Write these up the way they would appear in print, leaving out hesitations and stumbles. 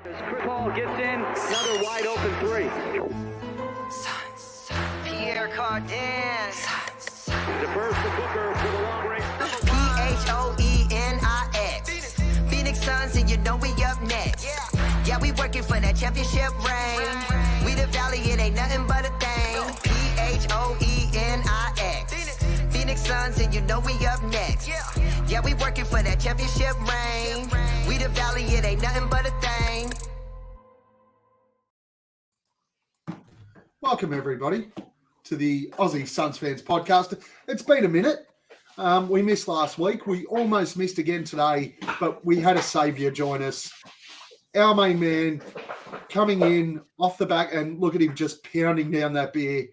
Paul gets in, another wide open three. Pierre Cardin. Defers to Booker for the long range. P-H-O-E-N-I-X. Phoenix Suns, and you know we up next. Yeah, we working for that championship ring. We the Valley, it ain't nothing but a thing. P-H-O-E-N-I-X. Phoenix Suns, and you know we up next. Yeah, we working for that championship ring. We the Valley, it ain't nothing but a thing. Welcome, everybody, to the Aussie Suns Fans podcast. It's been a minute. We missed last week. We almost missed again today, but we had a saviour join us. Our main man coming in off the back, and look at him just pounding down that beer.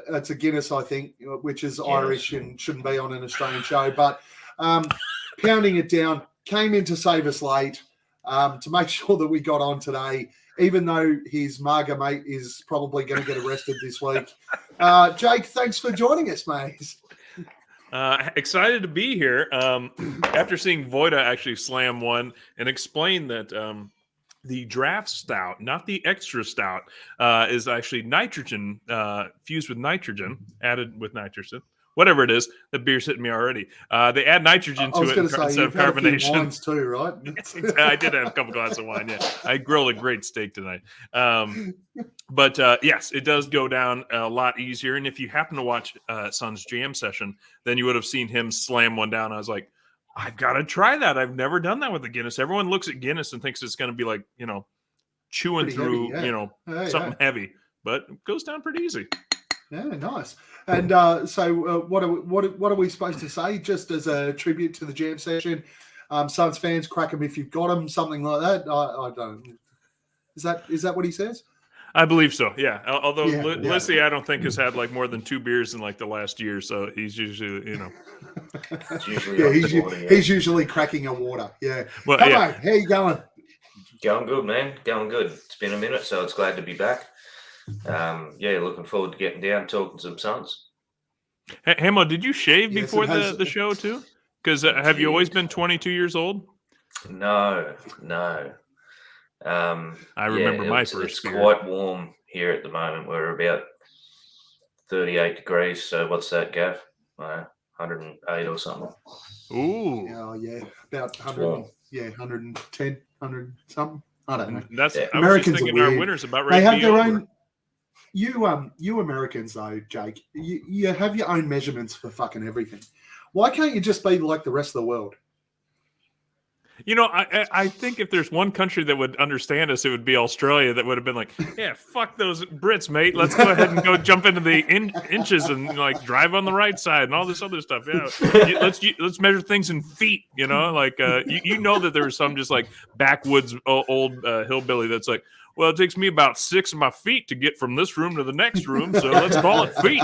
It's a Guinness, I think, which is Irish and shouldn't be on an Australian show, but pounding it down, came in to save us late to make sure that we got on today, even though his Marga mate is probably going to get arrested this week. Jake, thanks for joining us, mate. Excited to be here. After seeing Voida actually slam one and explain that the draft stout, not the extra stout, is actually nitrogen fused with nitrogen, added with nitrogen. Whatever it is, the beer's hitting me already. They add nitrogen to it instead of carbonation. Wines too, right? I did have a couple glasses of wine, yeah. I grilled a great steak tonight. But yes, it does go down a lot easier. And if you happen to watch Sun's Jam session, then you would have seen him slam one down. I was like, I've got to try that. I've never done that with a Guinness. Everyone looks at Guinness and thinks it's going to be like, chewing pretty through, heavy, yeah. something heavy. But it goes down pretty easy. Yeah, nice. And so what are we supposed to say, just as a tribute to the jam session? Suns fans, crack them if you've got them, something like that. I don't. Is that what he says? I believe so, yeah. Although Lissy, I don't think, has had like more than 2 beers in like the last year, so he's usually, he's usually cracking a water. Yeah. Well, Hammo, how you going? Going good, man. Going good. It's been a minute, so it's glad to be back. Looking forward to getting down, talking some Suns. Hammo, did you shave before the show too? Because have you always been 22 years old? No. I remember my first It's beer. quite warm here at the moment. We're about 38 degrees. So what's that, Gav? 108 or something. Ooh. Oh, yeah. About 100, 110, 100 something. I don't know. That's I Americans was just thinking are our weird. winter's about ready They have to be their over. own. You Americans though, Jake, you have your own measurements for fucking everything. Why can't you just be like the rest of the world? I think if there's one country that would understand us, it would be Australia. That would have been like, yeah, fuck those Brits, mate. Let's go ahead and go jump into the inches and like drive on the right side and all this other stuff. Yeah, let's measure things in feet. You that there's some just like backwoods old hillbilly that's like, well, it takes me about 6 of my feet to get from this room to the next room, so let's call it feet.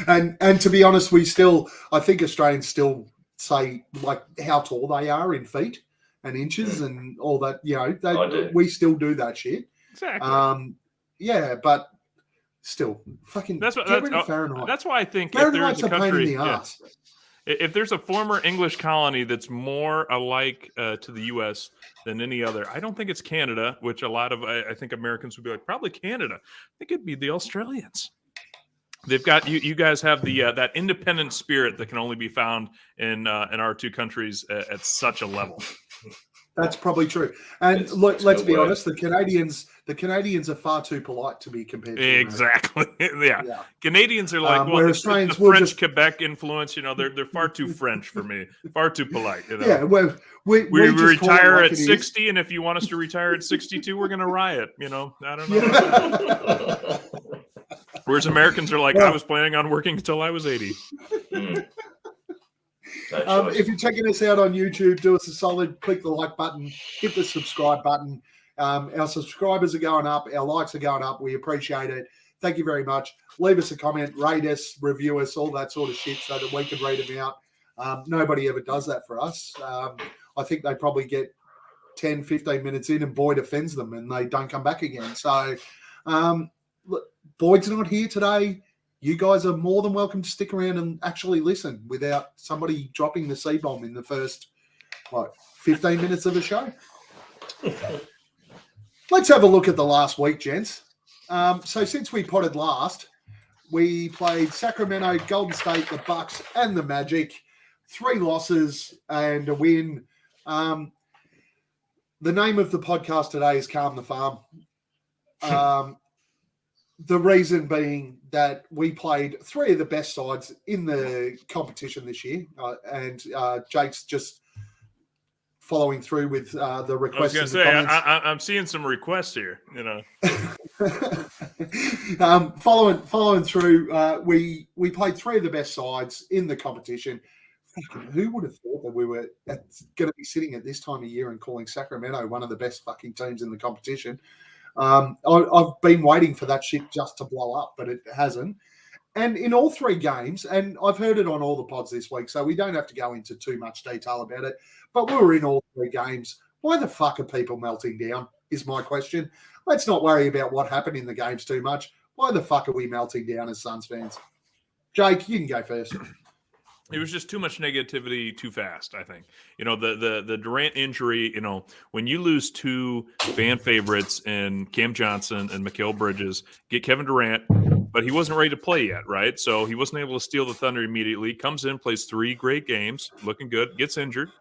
And to be honest, I think Australians still say like how tall they are in feet and inches and all that. We still do that shit. Exactly. But still, fucking get rid of Fahrenheit. That's why I think Fahrenheit's if there's a pain in country, the ass. If there's a former English colony that's more alike to the U.S. than any other, I don't think it's Canada, which a lot of I think Americans would be like, probably Canada. I think it'd be the Australians. They've got you guys have the that independent spirit that can only be found in our two countries at such a level. That's probably true. And let's be honest, the Canadians are far too polite to be compared to exactly. Yeah. Canadians are like, where it's the Australians will French Quebec influence. They're far too French for me. Far too polite. Yeah. Well, we retire like at 60, and if you want us to retire at 62, we're going to riot. I don't know. Whereas Americans are like, I was planning on working until I was 80. If you're checking us out on YouTube, do us a solid, click the like button, hit the subscribe button. Our subscribers are going up, our likes are going up. We appreciate it. Thank you very much. Leave us a comment, rate us, review us, all that sort of shit so that we can read them out. Nobody ever does that for us. I think they probably get 10, 15 minutes in and Boyd offends them and they don't come back again. So look, Boyd's not here today. You guys are more than welcome to stick around and actually listen without somebody dropping the C-bomb in the first, 15 minutes of the show. Let's have a look at the last week, gents. So since we potted last, we played Sacramento, Golden State, the Bucks, and the Magic. 3 losses and a win. The name of the podcast today is Calm the Farm. The reason being that we played 3 of the best sides in the competition this year, and Jake's just following through with the requests. I was going to say, I'm seeing some requests here. Following through, we played 3 of the best sides in the competition. Who would have thought that we were going to be sitting at this time of year and calling Sacramento one of the best fucking teams in the competition? I've been waiting for that shit just to blow up, but it hasn't. And in all 3 games, and I've heard it on all the pods this week, so we don't have to go into too much detail about it, but we were in all 3 games. Why the fuck are people melting down is my question. Let's not worry about what happened in the games too much. Why the fuck are we melting down as Suns fans? Jake, you can go first. It was just too much negativity too fast, I think. The Durant injury, when you lose 2 fan favorites in Cam Johnson and Mikal Bridges, get Kevin Durant, but he wasn't ready to play yet, right? So he wasn't able to steal the Thunder immediately. Comes in, plays 3 great games, looking good, gets injured,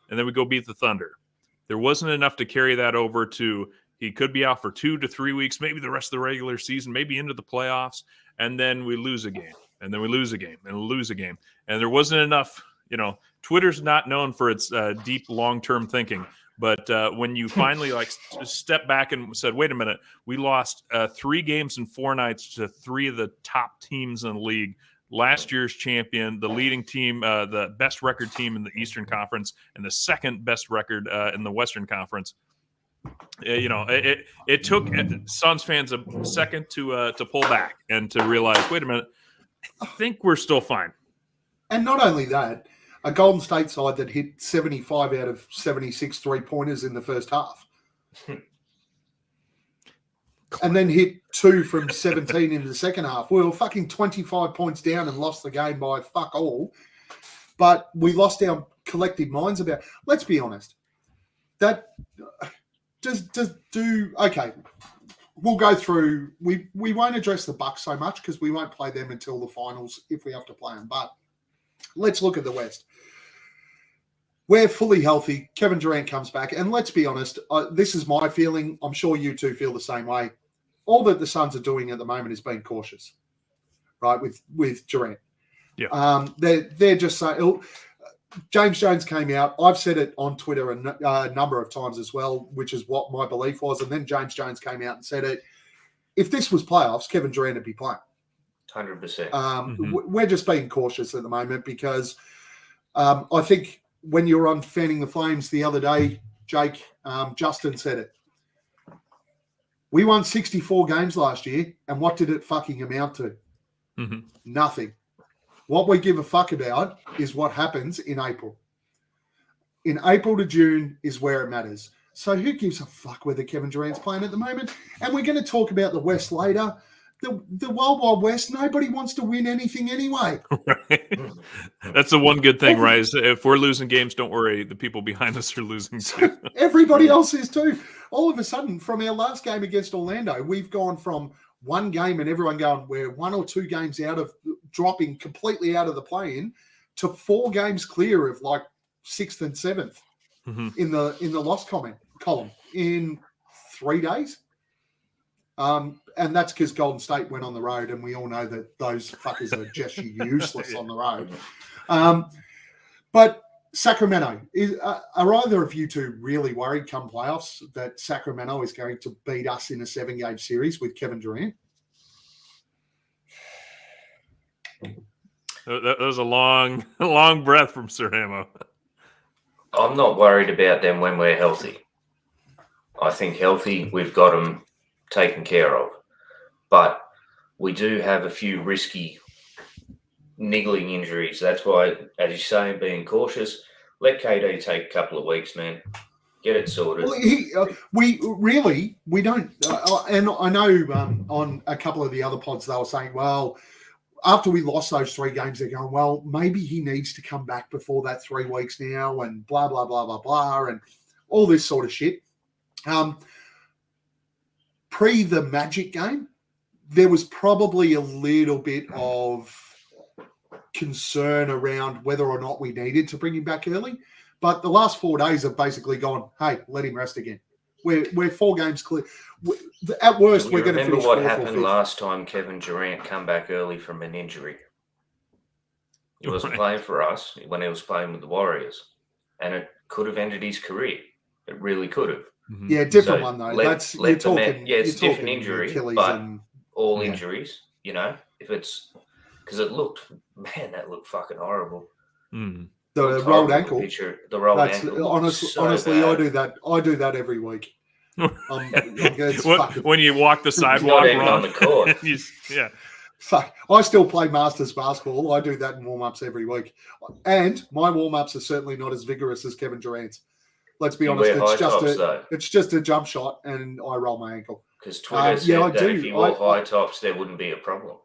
and then we go beat the Thunder. There wasn't enough to carry that over to he could be out for 2 to 3 weeks, maybe the rest of the regular season, maybe into the playoffs, and then we lose a game. And then we lose a game and lose a game. And there wasn't enough, Twitter's not known for its deep long-term thinking. But when you finally step back and said, wait a minute, we lost 3 games in 4 nights to 3 of the top teams in the league. Last year's champion, the leading team, the best record team in the Eastern Conference, and the second best record in the Western Conference. It took Suns fans a second to pull back and to realize, wait a minute, I think we're still fine. And not only that, a Golden State side that hit 75 out of 76 3-pointers in the first half. And then hit 2 from 17 in the second half. We were fucking 25 points down and lost the game by fuck all. But we lost our collective minds about, let's be honest, that okay. We'll go through. We won't address the Bucks so much because we won't play them until the finals if we have to play them. But let's look at the West. We're fully healthy. Kevin Durant comes back. And let's be honest, this is my feeling. I'm sure you two feel the same way. All that the Suns are doing at the moment is being cautious, right, with Durant. Yeah. They're just saying – James Jones came out. I've said it on Twitter a number of times as well, which is what my belief was. And then James Jones came out and said it. If this was playoffs, Kevin Durant would be playing. 100%. We're just being cautious at the moment because I think when you were on Fanning the Flames the other day, Jake, Justin said it. We won 64 games last year, and what did it fucking amount to? Mm-hmm. Nothing. What we give a fuck about is what happens in April. In April to June is where it matters. So who gives a fuck whether Kevin Durant's playing at the moment? And we're going to talk about the West later. The Wild Wild West, nobody wants to win anything anyway. Right. That's the one good thing, right? Is if we're losing games, don't worry. The people behind us are losing too. Everybody else is too. All of a sudden, from our last game against Orlando, we've gone from one game and everyone going, we're 1 or 2 games out of dropping completely out of the play-in to 4 games clear of like 6th and 7th in the loss column in 3 days. And that's because Golden State went on the road, and we all know that those fuckers are just useless on the road. But Sacramento, are either of you two really worried come playoffs that Sacramento is going to beat us in a 7-game series with Kevin Durant? That was a long breath from Sir Hammo. I'm not worried about them when we're healthy. I think healthy, we've got them taken care of. But we do have a few risky, niggling injuries. That's why, as you say, being cautious, let KD take a couple of weeks, man. Get it sorted. Well, we don't. And I know on a couple of the other pods they were saying, well, after we lost those 3 games, they're going, well, maybe he needs to come back before that 3 weeks now and blah, blah, blah, blah, blah, and all this sort of shit. Pre the Magic game, there was probably a little bit of concern around whether or not we needed to bring him back early. But the last 4 days have basically gone, hey, let him rest again. We're 4 games clear. At worst, we're going to finish what fourth or happened fifth. last time Kevin Durant come back early from an injury? He wasn't playing for us when he was playing with the Warriors. And it could have ended his career. It really could have. Mhm. Yeah, different one though. It's a different injury, Achilles but and all injuries, if it's because that looked fucking horrible. Mm. the rolled ankle. The rolled ankle. Honestly, I do that. I do that every week. When you walk the sidewalk, not even on the court. Yeah. Fuck, I still play Masters basketball. I do that in warm-ups every week. And my warm-ups are certainly not as vigorous as Kevin Durant's. Let's be honest, it's just a jump shot and I roll my ankle. Because Twitter said that if you wore high tops, there wouldn't be a problem.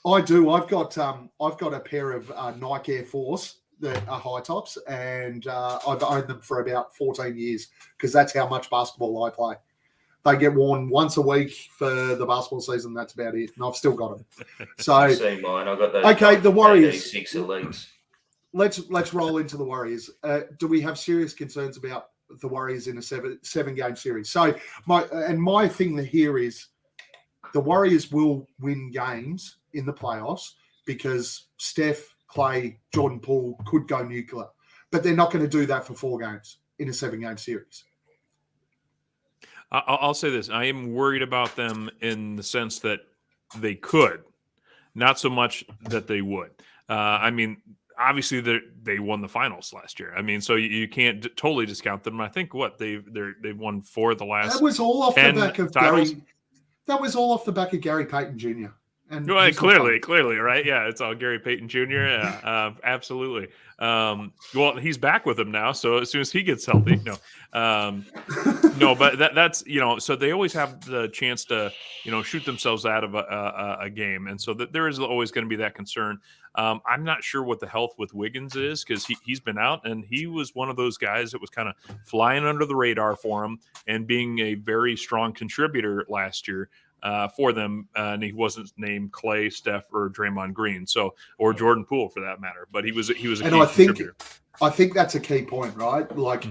I do. I've got a pair of Nike Air Force that are high tops, and I've owned them for about 14 years because that's how much basketball I play. They get worn once a week for the basketball season. That's about it, and I've still got them. So, see mine. I got those. Okay, the Warriors. 6 elites. Let's roll into the Warriors. Do we have serious concerns about the Warriors in a seven game series? So my thing here is the Warriors will win games in the playoffs because Steph, Clay, Jordan Poole could go nuclear, but they're not going to do that for 4 games in a 7 game series. I'll say this. I am worried about them in the sense that they could, not so much that they would. I mean, obviously they won the finals last year. I mean, so you can't totally discount them. I think they've won 4 of the last. That was all off the back of titles. Gary. That was all off the back of Gary Payton Jr. And clearly, right? Yeah, it's all Gary Payton Jr. Yeah, absolutely. Well, he's back with him now, so as soon as he gets healthy, no, but that's so they always have the chance to shoot themselves out of a game, and so there is always going to be that concern. I'm not sure what the health with Wiggins is because he's been out, and he was one of those guys that was kind of flying under the radar for him and being a very strong contributor last year. For them, and he wasn't named Clay, Steph, or Draymond Green, or Jordan Poole for that matter. But he was a key contributor. I think that's a key point, right? Like,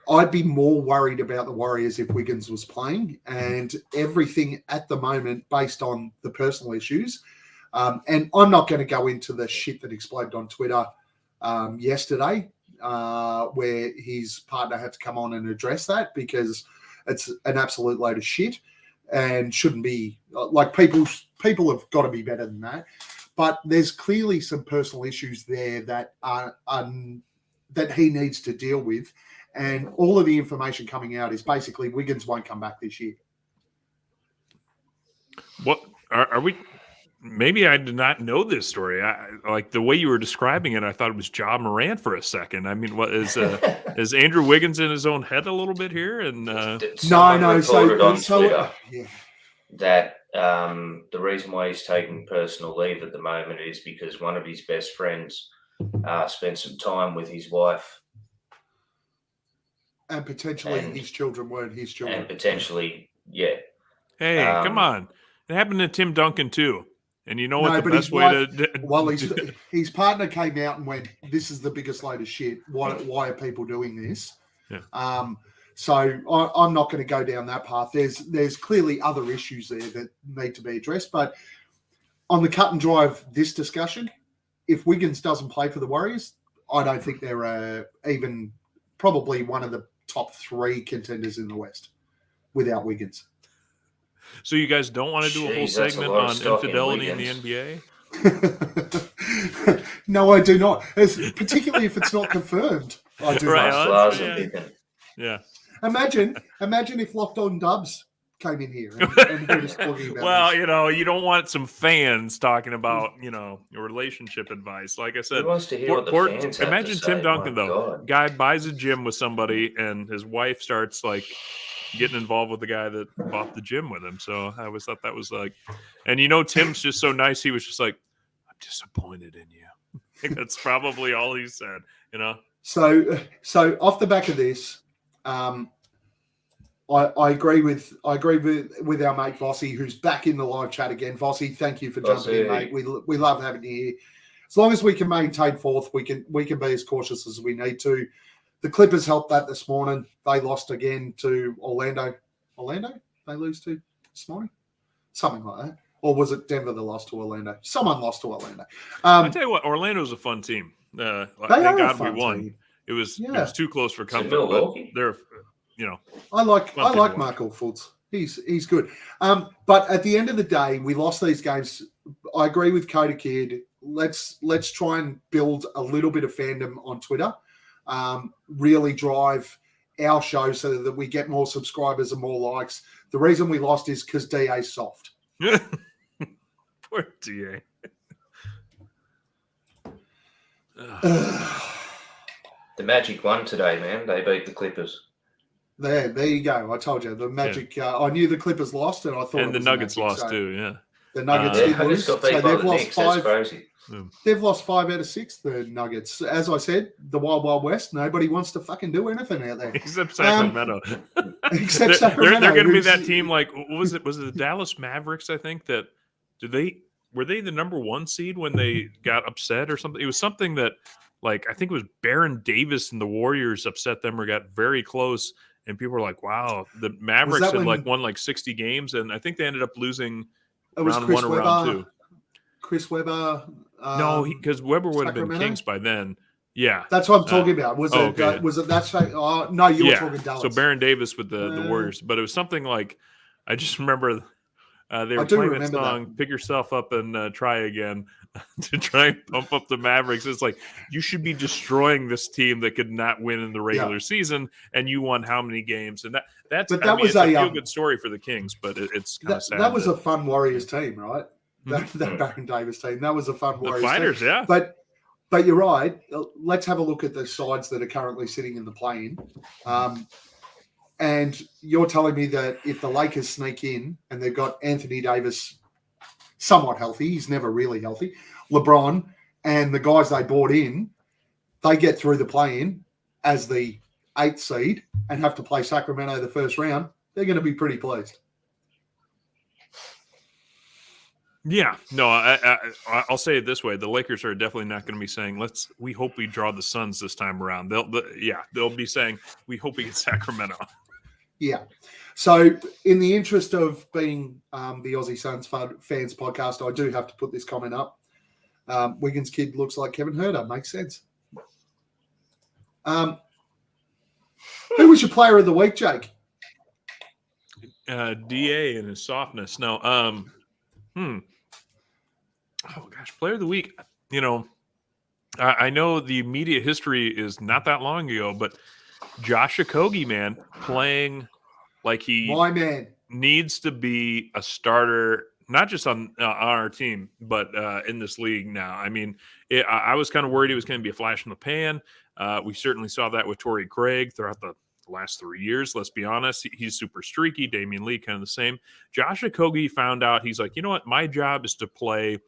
I'd be more worried about the Warriors if Wiggins was playing, and everything at the moment based on the personal issues. And I'm not going to go into the shit that exploded on Twitter yesterday, where his partner had to come on and address that because it's an absolute load of shit. And shouldn't be like people have got to be better than that. But there's clearly some personal issues there that that he needs to deal with. And all of the information coming out is basically Wiggins won't come back this year. What are we? Maybe I did not know this story. Like the way you were describing it, I thought it was Ja Morant for a second. I mean, what is Andrew Wiggins in his own head a little bit here? And no. So on Twitter that the reason why he's taking personal leave at the moment is because one of his best friends spent some time with his wife, and potentially his children weren't his children, and potentially, yeah. Hey, come on! It happened to Tim Duncan too. And you know what the best way to... Well, his partner came out and went, this is the biggest load of shit. Why are people doing this? Yeah. So I'm not going to go down that path. There's clearly other issues there that need to be addressed. But on the cut and dry of this discussion, if Wiggins doesn't play for the Warriors, I don't think they're even probably one of the top 3 contenders in the West without Wiggins. So you guys don't want to do a whole segment on infidelity in the NBA? No, I do not. Particularly if it's not confirmed. I do not. Yeah. Imagine if Locked On Dubs came in here and heard us talking about well, this. You don't want some fans talking about, your relationship advice. Like I said, who wants to hear what the fans have imagine to Tim say? Duncan, My though. God. Guy buys a gym with somebody and his wife starts getting involved with the guy that bought the gym with him. So I always thought that was and Tim's just so nice. He was just like, I'm disappointed in you. I think that's probably all he said, So off the back of this, I agree with our mate Vossi, who's back in the live chat again. Vossi, thank you for jumping in, mate. We love having you here. As long as we can maintain fourth, we can be as cautious as we need to. The Clippers helped that this morning. They lost again to Orlando. Orlando? They lose to this morning? Something like that. Or was it Denver that lost to Orlando? Someone lost to Orlando. I tell you what, Orlando's a fun team. Thank God we won. Team. It was too close for comfort, but they're, I like Markel Fultz. He's good. But at the end of the day, we lost these games. I agree with Coda Kid. Let's try and build a little bit of fandom on Twitter. Really drive our show so that we get more subscribers and more likes. The reason we lost is because DA's soft. Poor DA. The Magic won today, man. They beat the Clippers. There you go. I told you the Magic. Yeah. I knew the Clippers lost, and I thought and the Nuggets lost too. Yeah, the Nuggets did lose. So they've lost 5. That's crazy. They've lost 5 out of 6. The Nuggets, as I said, the Wild Wild West. Nobody wants to fucking do anything out there except Sacramento. Sacramento. They're going to be that team. Like, what was it? Was it the Dallas Mavericks? I think that were they the number 1 seed when they got upset or something? It was something that, like, I think it was Baron Davis and the Warriors upset them or got very close. And people were like, wow, the Mavericks had won like 60 games. And I think they ended up losing round Chris 1 or Webber, round 2. Chris Webber. No, because Webber would have been Kings by then. Yeah. That's what I'm talking about. Was it that? No, you were talking Dallas. So Baron Davis with the Warriors. But it was something like, I just remember they were playing that song, Pick Yourself Up and Try Again, to try and pump up the Mavericks. It's like, you should be destroying this team that could not win in the regular season, and you won how many games? And that's a feel-good story for the Kings, but it's kind of sad. That was a fun Warriors team, right? That Baron Davis team. That was a fun Warriors fighters, team. Yeah. But you're right. Let's have a look at the sides that are currently sitting in the play-in. And you're telling me that if the Lakers sneak in and they've got Anthony Davis somewhat healthy, he's never really healthy, LeBron and the guys they brought in, they get through the play-in as the 8th seed and have to play Sacramento the first round, they're going to be pretty pleased. Yeah, no, I'll say it this way: the Lakers are definitely not going to be saying, we hope we draw the Suns this time around." They'll be saying, "We hope we get Sacramento." Yeah. So, in the interest of being the Aussie Suns Fans podcast, I do have to put this comment up. Wiggins kid looks like Kevin Herter. Makes sense. Who was your player of the week, Jake? DA and his softness. No. Oh gosh, player of the week. I know the immediate history is not that long ago, but Josh Okogie, man, playing like my man needs to be a starter, not just on our team, but in this league now. I mean, I was kind of worried it was going to be a flash in the pan. We certainly saw that with Torrey Craig throughout the last 3 years. Let's be honest. He's super streaky. Damian Lee, kind of the same. Josh Okogie found out, he's like, you know what? My job is to play,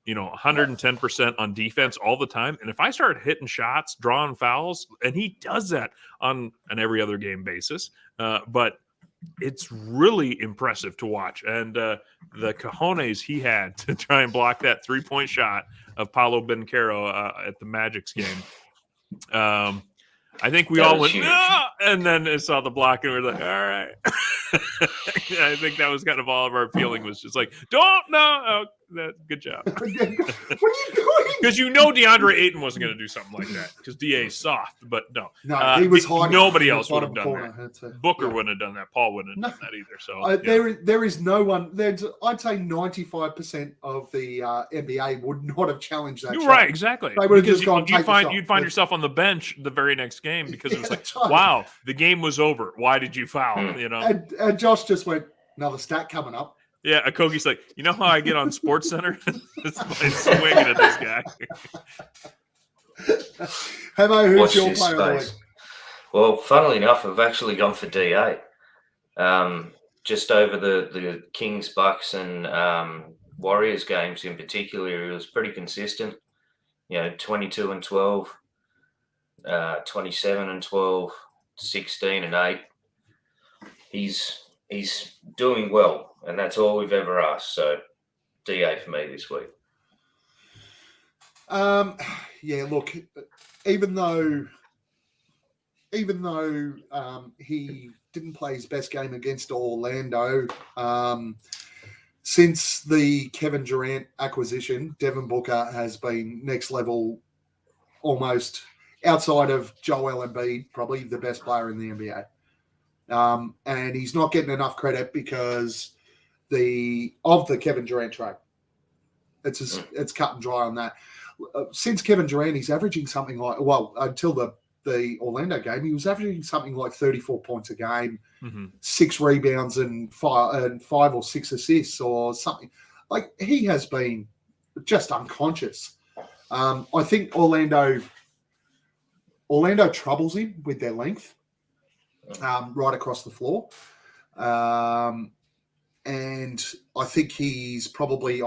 110% on defense all the time. And if I start hitting shots, drawing fouls, and he does that on an every other game basis, but it's really impressive to watch. And the cojones he had to try and block that 3-point shot of Paolo Banchero at the Magic's game. I think we all went, and then saw the block, and we were like, all right. I think that was kind of all of our feeling, was just like, good job. What are you doing? Because DeAndre Ayton wasn't going to do something like that, because DA is soft, but no. He was hiding. Nobody else would have done that. Booker wouldn't have done that. Paul wouldn't have done that either. So there is no one. I'd say 95% of the NBA would not have challenged that. You're right, exactly. They would have just gone. You'd find yourself on the bench the very next game, because it was like, wow, the game was over. Why did you foul? And Josh just went, another stat coming up. Yeah, Okogie's like, you know how I get on SportsCenter? It's by swinging at this guy. Hammo, who's your player of the week? Well, funnily enough, I've actually gone for DA. Just over the Kings, Bucks, and Warriors games in particular, it was pretty consistent. 22 and 12, 27 and 12, 16 and 8. he's doing well, and that's all we've ever asked. So, DA for me this week. Yeah, look, even though he didn't play his best game against Orlando, since the Kevin Durant acquisition, Devin Booker has been next level, almost outside of Joel Embiid, probably the best player in the NBA. And he's not getting enough credit because of the Kevin Durant trade. It's cut and dry on that. Since Kevin Durant, he's averaging something like, until the Orlando game, he was averaging something like 34 points a game, 6 rebounds and five or 6 assists or something. Like, he has been just unconscious. I think Orlando troubles him with their length right across the floor. And I think he's probably,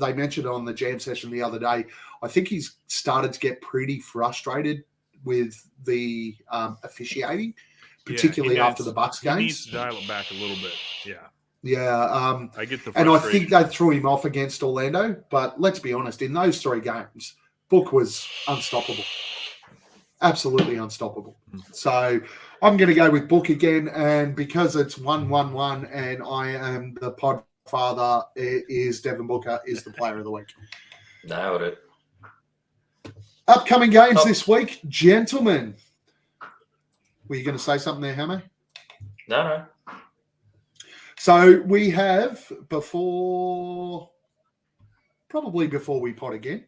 they mentioned on the jam session the other day, I think he's started to get pretty frustrated with the officiating, particularly after the Bucks games. He needs to dial it back a little bit. Yeah. Yeah. I get the frustration. And I think they threw him off against Orlando. But let's be honest, in those 3 games, Book was unstoppable. Absolutely unstoppable. So I'm going to go with Book again. And because it's 1-1-1 and I am the pod father, Devin Booker is the player of the week. Nailed it. Upcoming games this week, gentlemen. Were you going to say something there, Hammo? No. So we have, probably before we pod again,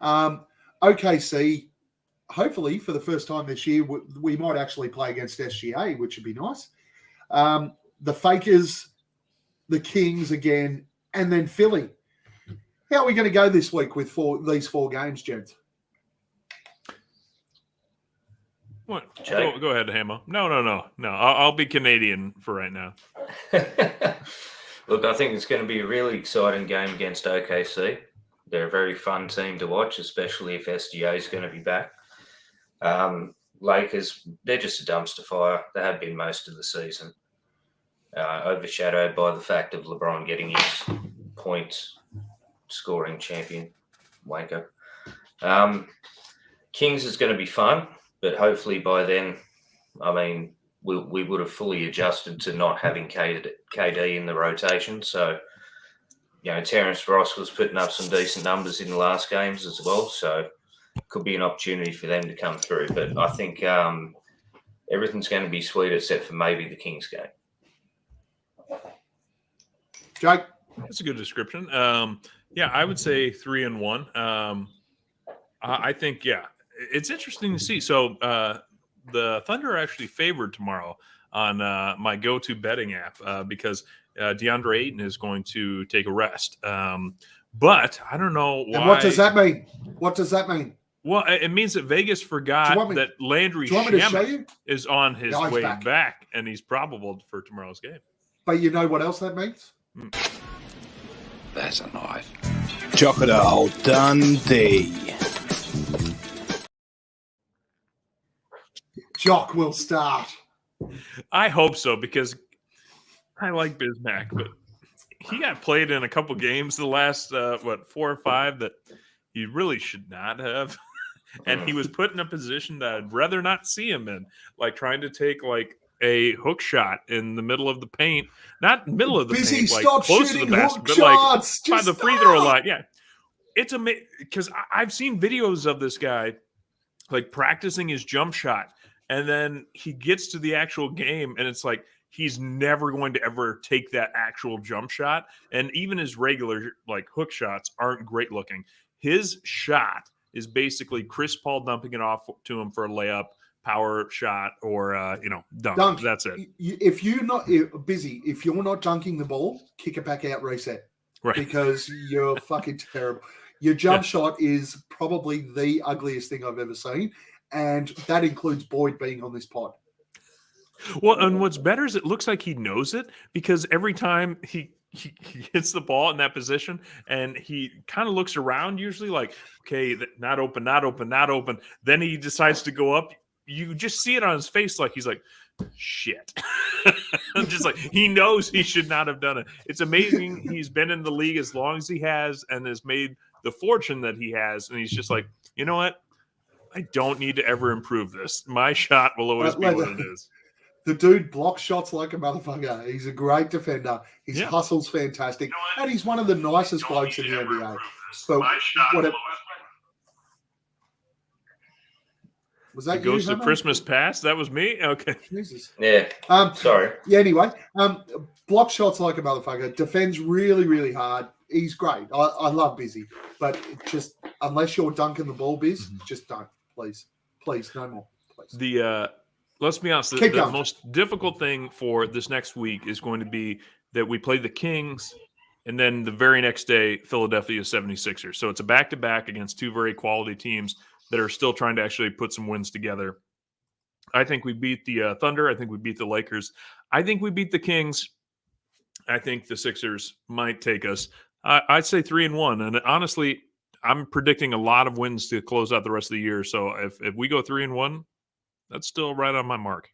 OKC, hopefully for the first time this year, we might actually play against SGA, which would be nice. The Fakers, the Kings again, and then Philly. How are we going to go this week with these 4 games, gents? What? Go ahead, Hammo. No. I'll be Canadian for right now. Look, I think it's going to be a really exciting game against OKC. They're a very fun team to watch, especially if SGA is going to be back. Lakers, they're just a dumpster fire. They have been most of the season. Overshadowed by the fact of LeBron getting his points scoring champion wanker. Kings is going to be fun. But hopefully by then, I mean, we would have fully adjusted to not having KD in the rotation. So, Terrence Ross was putting up some decent numbers in the last games as well. So, could be an opportunity for them to come through. But I think everything's going to be sweet except for maybe the Kings game. Jake? That's a good description. I would say 3-1. I think, it's interesting to see. So the Thunder are actually favored tomorrow on my go-to betting app because DeAndre Ayton is going to take a rest. But I don't know why. And what does that mean? Well, it means that Vegas forgot that Landry Shamet is on his way back, and he's probable for tomorrow's game. But you know what else that means? That's a knife. Crocodile Dundee. Jock will start. I hope so because I like Bismack, but he got played in a couple games the last 4 or 5 that he really should not have, and he was put in a position that I'd rather not see him in, like trying to take like a hook shot in the middle of the paint, not middle of the paint, like close to the basket, but like by the free throw line. Yeah, it's amazing because I've seen videos of this guy like practicing his jump shot. And then he gets to the actual game, and it's like he's never going to ever take that actual jump shot. And even his regular like hook shots aren't great looking. His shot is basically Chris Paul dumping it off to him for a layup, power shot, or dunk. That's it. If you're not dunking the ball, kick it back out, reset. Right. Because you're fucking terrible. Your jump shot is probably the ugliest thing I've ever seen. And that includes Boyd being on this pod. Well, and what's better is it looks like he knows it because every time he gets the ball in that position and he kind of looks around usually like, okay, not open. Then he decides to go up. You just see it on his face like he's like, shit. Just like he knows he should not have done it. It's amazing he's been in the league as long as he has and has made the fortune that he has. And he's just like, you know what? I don't need to ever improve this. My shot will always be what it is. The dude blocks shots like a motherfucker. He's a great defender. His hustle's fantastic. And he's one of the nicest blokes in the NBA. So whatever. Was that it goes you, to Hammo? Christmas past? That was me? Okay. Jesus. Yeah. Sorry. Yeah, anyway. Block shots like a motherfucker. Defends really, really hard. He's great. I love Busy. But just unless you're dunking the ball, Biz, just don't. Please. Please, no more. Please. Let's be honest, the most difficult thing for this next week is going to be that we play the Kings and then the very next day, Philadelphia 76ers. So it's a back-to-back against two very quality teams that are still trying to actually put some wins together. I think we beat the Thunder. I think we beat the Lakers. I think we beat the Kings. I think the Sixers might take us. I'd say 3-1. And honestly, I'm predicting a lot of wins to close out the rest of the year. So if we go 3-1, that's still right on my mark.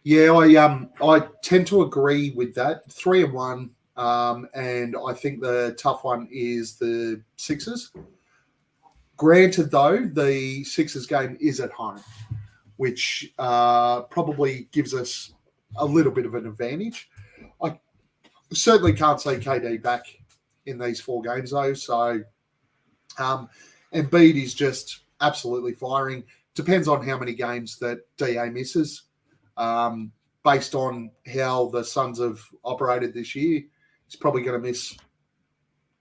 Yeah, I tend to agree with that. 3-1, and I think the tough one is the Sixers. Granted, though, the Sixers game is at home, which probably gives us a little bit of an advantage. I certainly can't see KD back in these 4 games, though. So, Embiid is just absolutely firing. Depends on how many games that DA misses. Based on how the Suns have operated this year, he's probably going to miss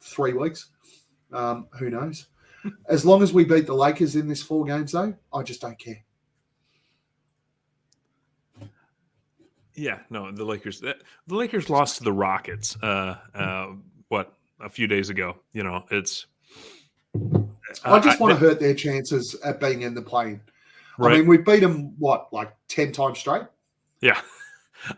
3 weeks. Who knows? As long as we beat the Lakers in this 4 games, though, I just don't care. Yeah, no, the Lakers lost to the Rockets. A few days ago. You know, it's. I just want to hurt their chances at being in the play-in. Right. I mean, we beat them, 10 times straight? Yeah.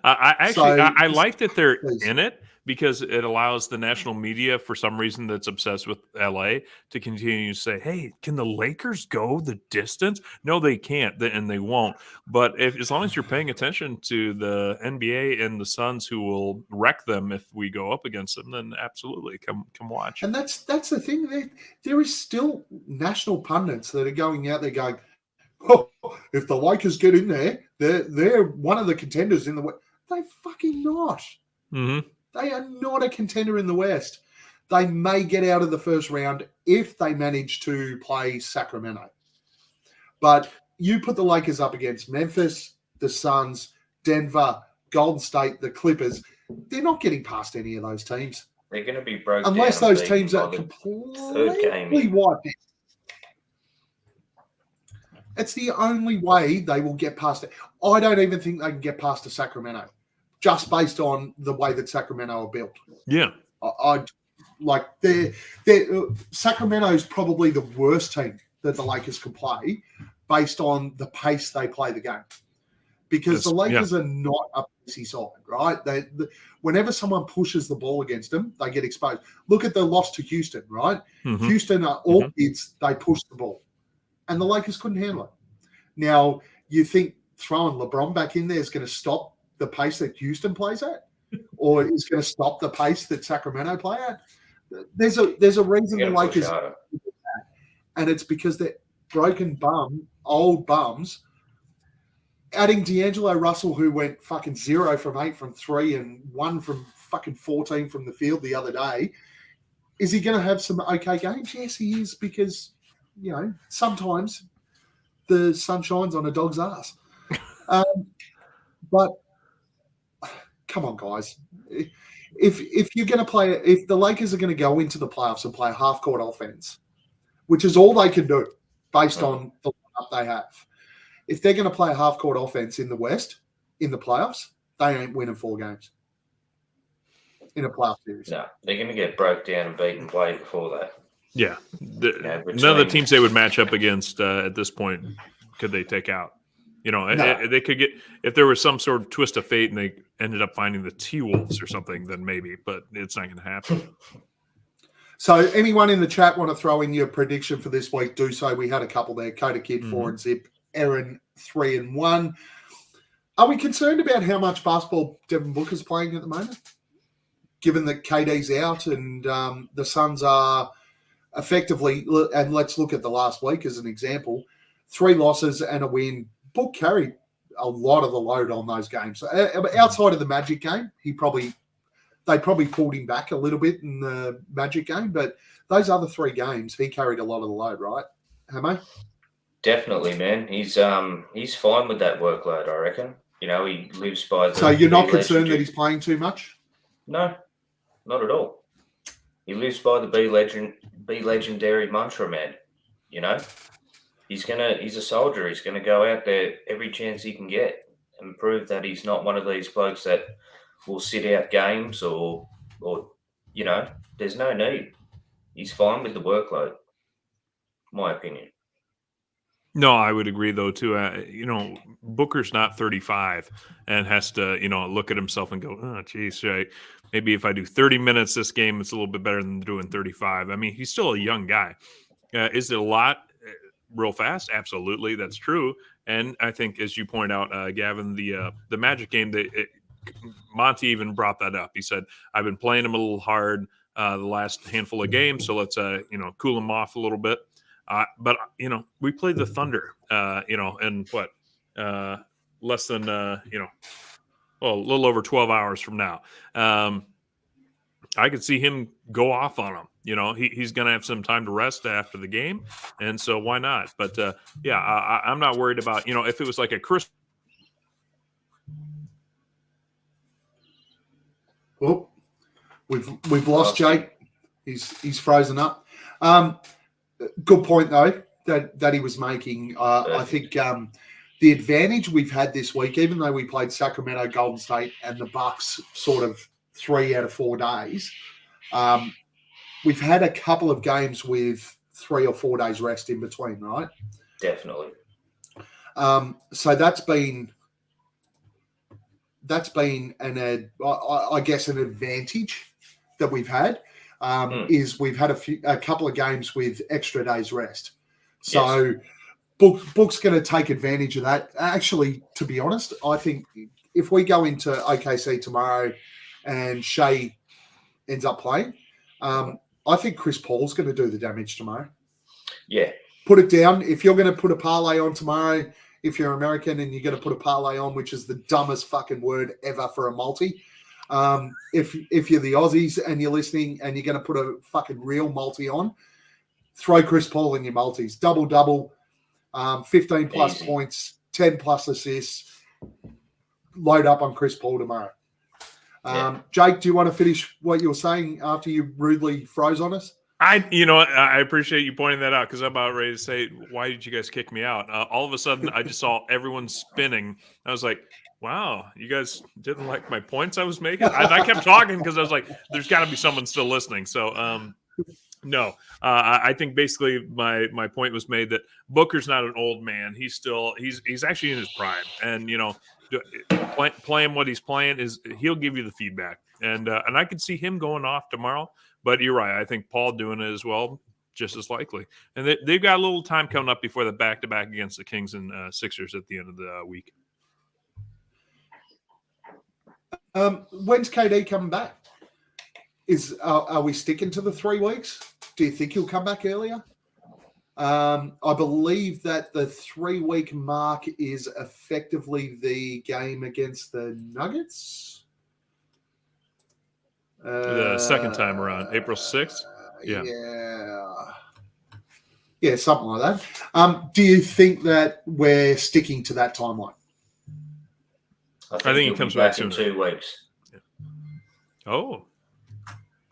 I like that they're in it because it allows the national media, for some reason that's obsessed with LA, to continue to say, hey, can the Lakers go the distance? No, they can't, and they won't. But as long as you're paying attention to the NBA and the Suns, who will wreck them if we go up against them, then absolutely, come watch. And that's the thing. There is still national pundits that are going out there going, oh, if the Lakers get in there, they're one of the contenders in the West. They're fucking not. Mm-hmm. They are not a contender in the West. They may get out of the first round if they manage to play Sacramento. But you put the Lakers up against Memphis, the Suns, Denver, Golden State, the Clippers. They're not getting past any of those teams. They're going to be broke unless down those teams are completely wiped. It's the only way they will get past it. I don't even think they can get past the Sacramento, just based on the way that Sacramento are built. Yeah, Sacramento's probably the worst team that the Lakers can play, based on the pace they play the game. Because the Lakers are not a pacey side, right? Whenever someone pushes the ball against them, they get exposed. Look at the loss to Houston, right? Mm-hmm. Houston are all kids. They push the ball. And the Lakers couldn't handle it. Now, you think throwing LeBron back in there is going to stop the pace that Houston plays at? Or is going to stop the pace that Sacramento play at? There's a reason the Lakers do that. And it's because they're broken old bums. Adding D'Angelo Russell, who went fucking 0 from 8 from 3 and 1 from fucking 14 from the field the other day. Is he going to have some okay games? Yes, he is, because sometimes the sun shines on a dog's ass. But come on, guys. If you're going to play, if the Lakers are going to go into the playoffs and play a half-court offense, which is all they can do based on the lineup they have, if they're going to play a half-court offense in the West, in the playoffs, they ain't winning 4 games in a playoff series. No, they're going to get broke down and beaten play before that. Yeah. None of the teams they would match up against at this point could they take out. They could get, if there was some sort of twist of fate and they ended up finding the T-Wolves or something, then maybe, but it's not going to happen. So anyone in the chat want to throw in your prediction for this week, do so. We had a couple there. Coda Kid, 4 and Zip. Aaron, 3 and 1. Are we concerned about how much basketball Devin Booker's playing at the moment? Given that KD's out and the Suns are effectively, and let's look at the last week as an example, 3 losses and a win. Book carried a lot of the load on those games. Outside of the Magic game, they probably pulled him back a little bit in the Magic game, but those other 3 games, he carried a lot of the load, right, Hammo? Definitely, man. He's fine with that workload, I reckon. You know, he lives by the... So you're not the concerned that legend- he's playing too much? No, not at all. He lives by the be legendary mantra, man. You know? He's a soldier. He's gonna go out there every chance he can get and prove that he's not one of these blokes that will sit out games or you know, there's no need. He's fine with the workload, my opinion. No, I would agree though too. You know, Booker's not 35 and has to, you know, look at himself and go, "Oh, geez, maybe if I do 30 minutes this game, it's a little bit better than doing 35." I mean, he's still a young guy. Is it a lot real fast? Absolutely, that's true. And I think, as you point out, Gavin, the Magic game, Monty even brought that up. He said, "I've been playing him a little hard the last handful of games, so let's cool him off a little bit." But you know, we played the Thunder, in what less than a little over 12 hours from now. I could see him go off on him. You know, he's going to have some time to rest after the game, and so why not? But I'm not worried about, you know, if it was like a Chris. Well, we've lost Jake. He's frozen up. Good point though that he was making. I think the advantage we've had this week, even though we played Sacramento, Golden State, and the Bucks, sort of 3 out of 4 days, we've had a couple of games with 3 or 4 days rest in between, right? Definitely. So that's been I guess an advantage that we've had. Is we've had a couple of games with extra days rest. So yes. Book's going to take advantage of that. Actually, to be honest, I think if we go into OKC tomorrow and Shea ends up playing, I think Chris Paul's going to do the damage tomorrow. Yeah. Put it down. If you're going to put a parlay on tomorrow, if you're American and you're going to put a parlay on, which is the dumbest fucking word ever for a multi, if you're the Aussies and you're listening and you're going to put a fucking real multi on, throw Chris Paul in your multis. Double, 15 plus Easy. Points, 10 plus assists. Load up on Chris Paul tomorrow. Jake, do you want to finish what you were saying after you rudely froze on us? I appreciate you pointing that out because I'm about ready to say, why did you guys kick me out? All of a sudden, I just saw everyone spinning. I was like, wow, you guys didn't like my points I was making? I kept talking because I was like, there's got to be someone still listening. So, no, I think basically my point was made that Booker's not an old man. He's actually in his prime. And, you know, playing what he's playing he'll give you the feedback. And I could see him going off tomorrow. But you're right. I think Paul doing it as well, just as likely. And they've got a little time coming up before the back-to-back against the Kings and Sixers at the end of the week. When's KD coming back? Are we sticking to the 3 weeks? Do you think he'll come back earlier? I believe that the 3-week mark is effectively the game against the Nuggets. The second time around, April 6th? Yeah, something like that. Do you think that we're sticking to that timeline? I think he comes back in 2 weeks. Yeah. Oh,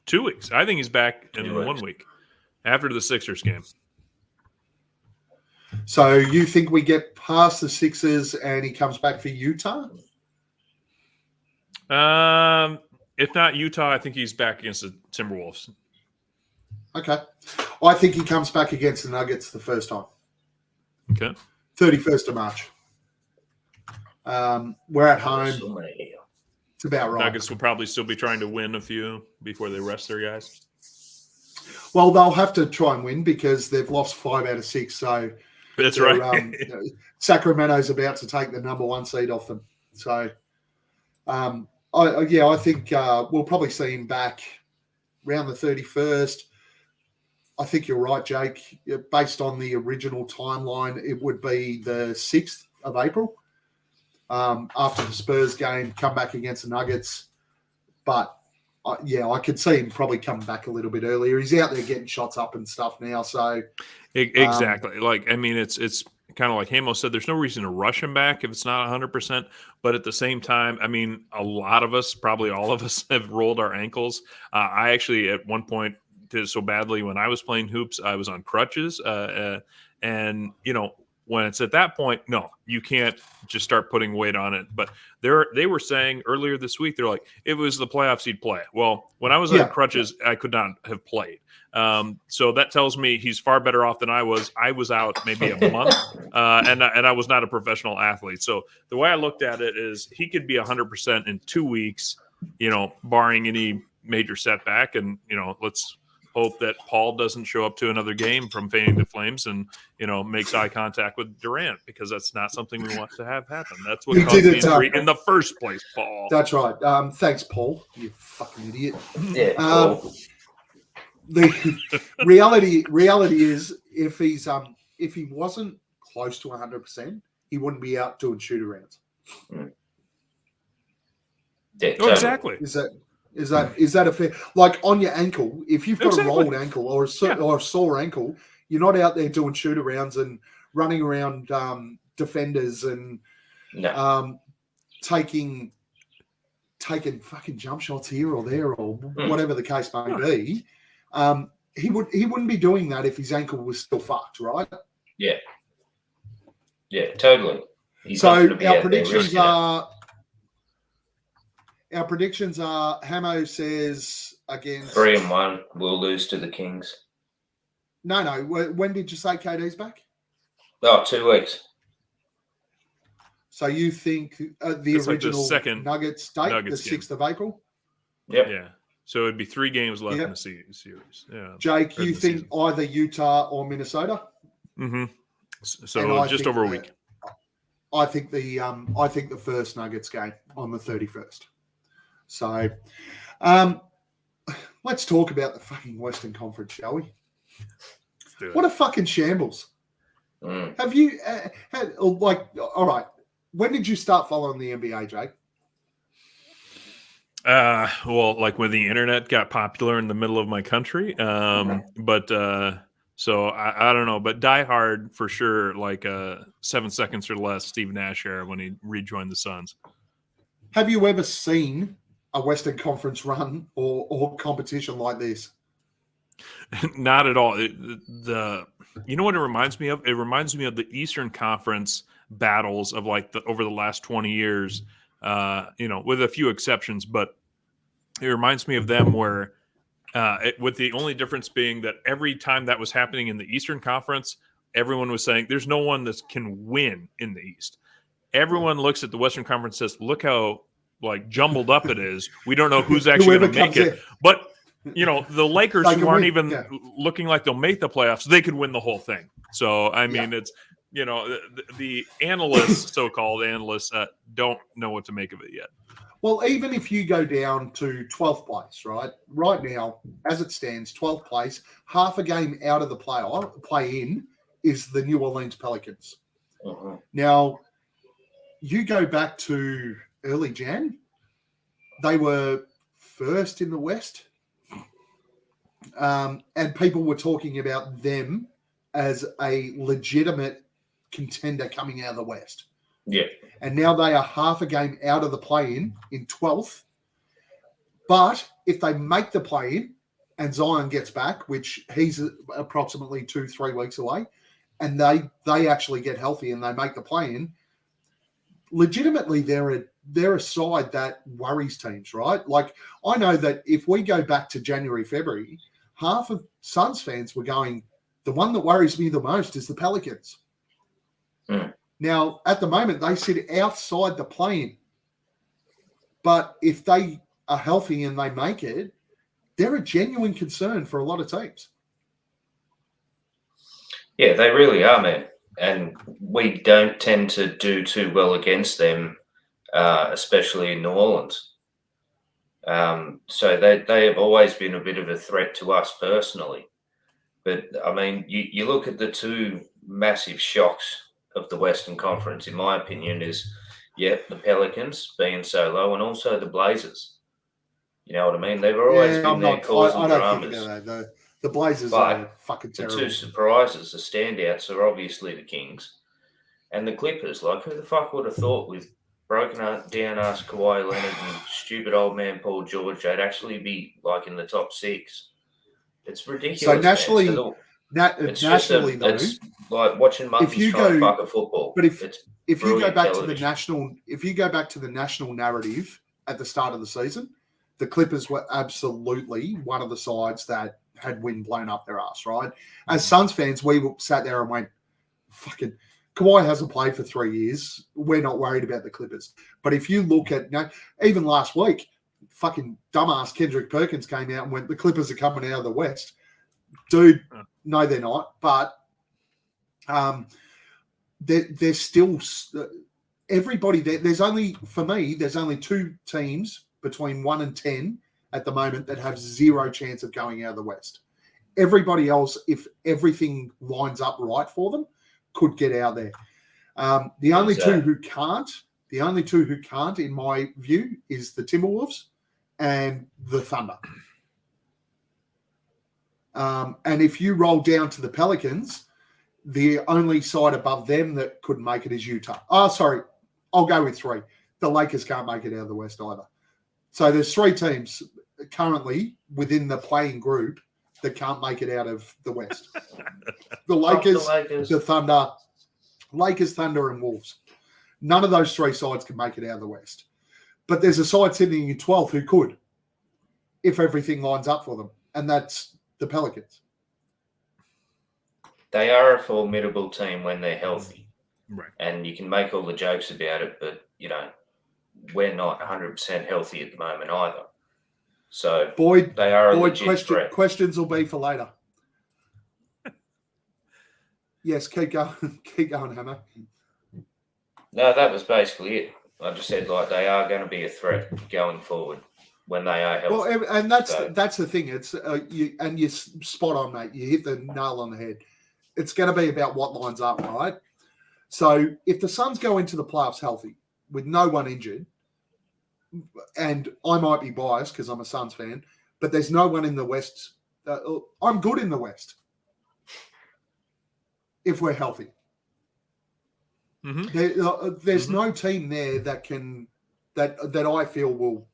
2 weeks. I think he's back in 1 week after the Sixers game. So you think we get past the Sixers and he comes back for Utah? If not Utah, I think he's back against the Timberwolves. Okay. I think he comes back against the Nuggets the first time. Okay. 31st of March. We're at home. It's about right. Nuggets will probably still be trying to win a few before they rest their guys. Well, they'll have to try and win because they've lost 5 out of 6. So that's right. Sacramento's about to take the number 1 seed off them. So, I think we'll probably see him back around the 31st. I think you're right, Jake. Based on the original timeline, it would be the 6th of April after the Spurs game, come back against the Nuggets. But, I could see him probably coming back a little bit earlier. He's out there getting shots up and stuff now. So exactly. It's kind of like Hammo said, there's no reason to rush him back if it's not 100%. But at the same time, I mean, a lot of us, probably all of us, have rolled our ankles. I actually, at one point, did so badly when I was playing hoops, I was on crutches. And, when it's at that point, no, you can't just start putting weight on it. But they were saying earlier this week, they're like, it was the playoffs he'd play. Well, when I was on crutches, I could not have played. So that tells me he's far better off than I was. I was out maybe a month, and I was not a professional athlete. So the way I looked at it is he could be 100% in 2 weeks, barring any major setback. And, let's hope that Paul doesn't show up to another game from fanning the flames and, makes eye contact with Durant, because that's not something we want to have happen. That's what caused the injury in the first place, Paul. That's right. Thanks, Paul. You fucking idiot. Yeah. Paul. The reality is, if he wasn't close to 100%, he wouldn't be out doing shoot arounds. Yeah, Oh, exactly. Is that a fair, like on your ankle? If you've got a rolled ankle or a sore ankle, you're not out there doing shoot arounds and running around defenders and taking fucking jump shots here or there or whatever the case may be. He wouldn't be doing that if his ankle was still fucked, right? Yeah. Yeah, totally. So our predictions are. Our predictions are, Hammo says against 3-1, we'll lose to the Kings. No. When did you say KD's back? Oh, 2 weeks. So you think the original Nuggets date, the 6th of April? Yep. Yeah. So it'd be 3 games left in the series. Yeah. Jake, you think either Utah or Minnesota? Mm-hmm. So just over a week. I think the first Nuggets game on the 31st. So, let's talk about the fucking Western Conference, shall we? What a fucking shambles. Have you had, all right, when did you start following the NBA, Jake? Well, like when the internet got popular in the middle of my country. So I don't know, but Die Hard for sure, like 7 seconds or less, Steve Nash era when he rejoined the Suns. Have you ever seen a Western Conference run or competition like this? Not at all. You know what it reminds me of? It reminds me of the Eastern Conference battles of over the last 20 years, with a few exceptions, but it reminds me of them where with the only difference being that every time that was happening in the Eastern Conference, everyone was saying there's no one that can win in the East. Everyone looks at the Western Conference and says, look how jumbled up it is. We don't know who's actually going to make it. But, the Lakers who aren't even looking like they'll make the playoffs, they could win the whole thing. So, I mean, it's, the analysts, so-called analysts, don't know what to make of it yet. Well, even if you go down to 12th place, right? Right now, as it stands, 12th place, half a game out of the play-in is the New Orleans Pelicans. Uh-huh. Now, you go back to early Jan, they were first in the West. And people were talking about them as a legitimate contender coming out of the West. Yeah. And now they are half a game out of the play-in 12th. But if they make the play-in and Zion gets back, which he's approximately 2-3 weeks away, and they actually get healthy and they make the play-in, legitimately they're a side that worries teams, right? Like, I know that if we go back to January, February, half of Suns fans were going, the one that worries me the most is the Pelicans. Now, at the moment, they sit outside the play-in. But if they are healthy and they make it, they're a genuine concern for a lot of teams. Yeah, they really are, man. And we don't tend to do too well against them especially in New Orleans. So they have always been a bit of a threat to us personally. But, I mean, you look at the two massive shocks of the Western Conference, in my opinion, is, the Pelicans being so low and also the Blazers. You know what I mean? They've always been there causing I don't dramas. think the Blazers But are fucking the terrible. two surprises, the standouts, are obviously the Kings and the Clippers. Like, who the fuck would have thought with broken down ass Kawhi Leonard and stupid old man Paul George, they'd actually be like in the top 6? It's ridiculous. So nationally, nationally, though, it's like watching monkeys try to fuck a football. But if you go back television. to the national narrative at the start of the season, the Clippers were absolutely one of the sides that had wind blown up their ass, right? As Suns fans, we sat there and went, fucking Kawhi hasn't played for 3 years. We're not worried about the Clippers. But if you look at, even last week, fucking dumbass Kendrick Perkins came out and went, the Clippers are coming out of the West. Dude, no, they're not. But there's still everybody there. There's only 2 teams between 1 and 10 at the moment that have zero chance of going out of the West. Everybody else, if everything lines up right for them, could get out there. The only two who can't, in my view, is the Timberwolves and the Thunder. And if you roll down to the Pelicans, the only side above them that couldn't make it is Utah. Oh, sorry. I'll go with 3. The Lakers can't make it out of the West either. So there's 3 teams currently within the playing group that can't make it out of the West. The Lakers, the Thunder, and Wolves. None of those 3 sides can make it out of the West. But there's a side sitting in 12th who could, if everything lines up for them, and that's the Pelicans. They are a formidable team when they're healthy. Right. And you can make all the jokes about it, but, we're not 100% healthy at the moment either. So Boyd, they are a legit threat. Questions will be for later. Yes, keep going. Keep going, Hammo. No, that was basically it. I just said, they are going to be a threat going forward when they are healthy. Well, and that's the thing. It's you're spot on, mate. You hit the nail on the head. It's going to be about what lines up, right? So if the Suns go into the playoffs healthy with no one injured, and I might be biased because I'm a Suns fan, but there's no one in the West. I'm good in the West if we're healthy. Mm-hmm. There's no team there that I feel will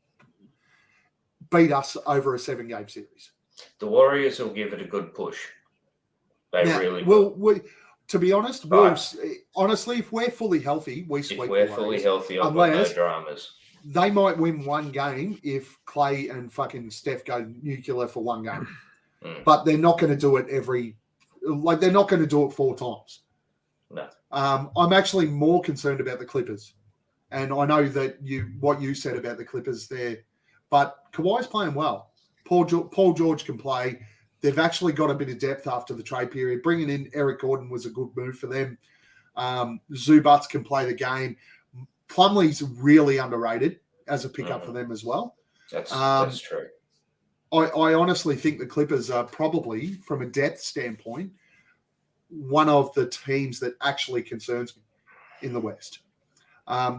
beat us over a 7-game series. The Warriors will give it a good push. They really will. To be honest, honestly, if we're fully healthy, we sweep the Warriors. If we're fully healthy, I've got no dramas. They might win 1 game if Clay and fucking Steph go nuclear for 1 game. But they're not going to do it they're not going to do it 4 times. No. I'm actually more concerned about the Clippers. And I know that what you said about the Clippers there, but Kawhi's playing well. Paul George can play. They've actually got a bit of depth after the trade period. Bringing in Eric Gordon was a good move for them. Zubats can play the game. Plumlee's really underrated as a pickup for them as well. That's true. I honestly think the Clippers are probably, from a depth standpoint, one of the teams that actually concerns me in the West.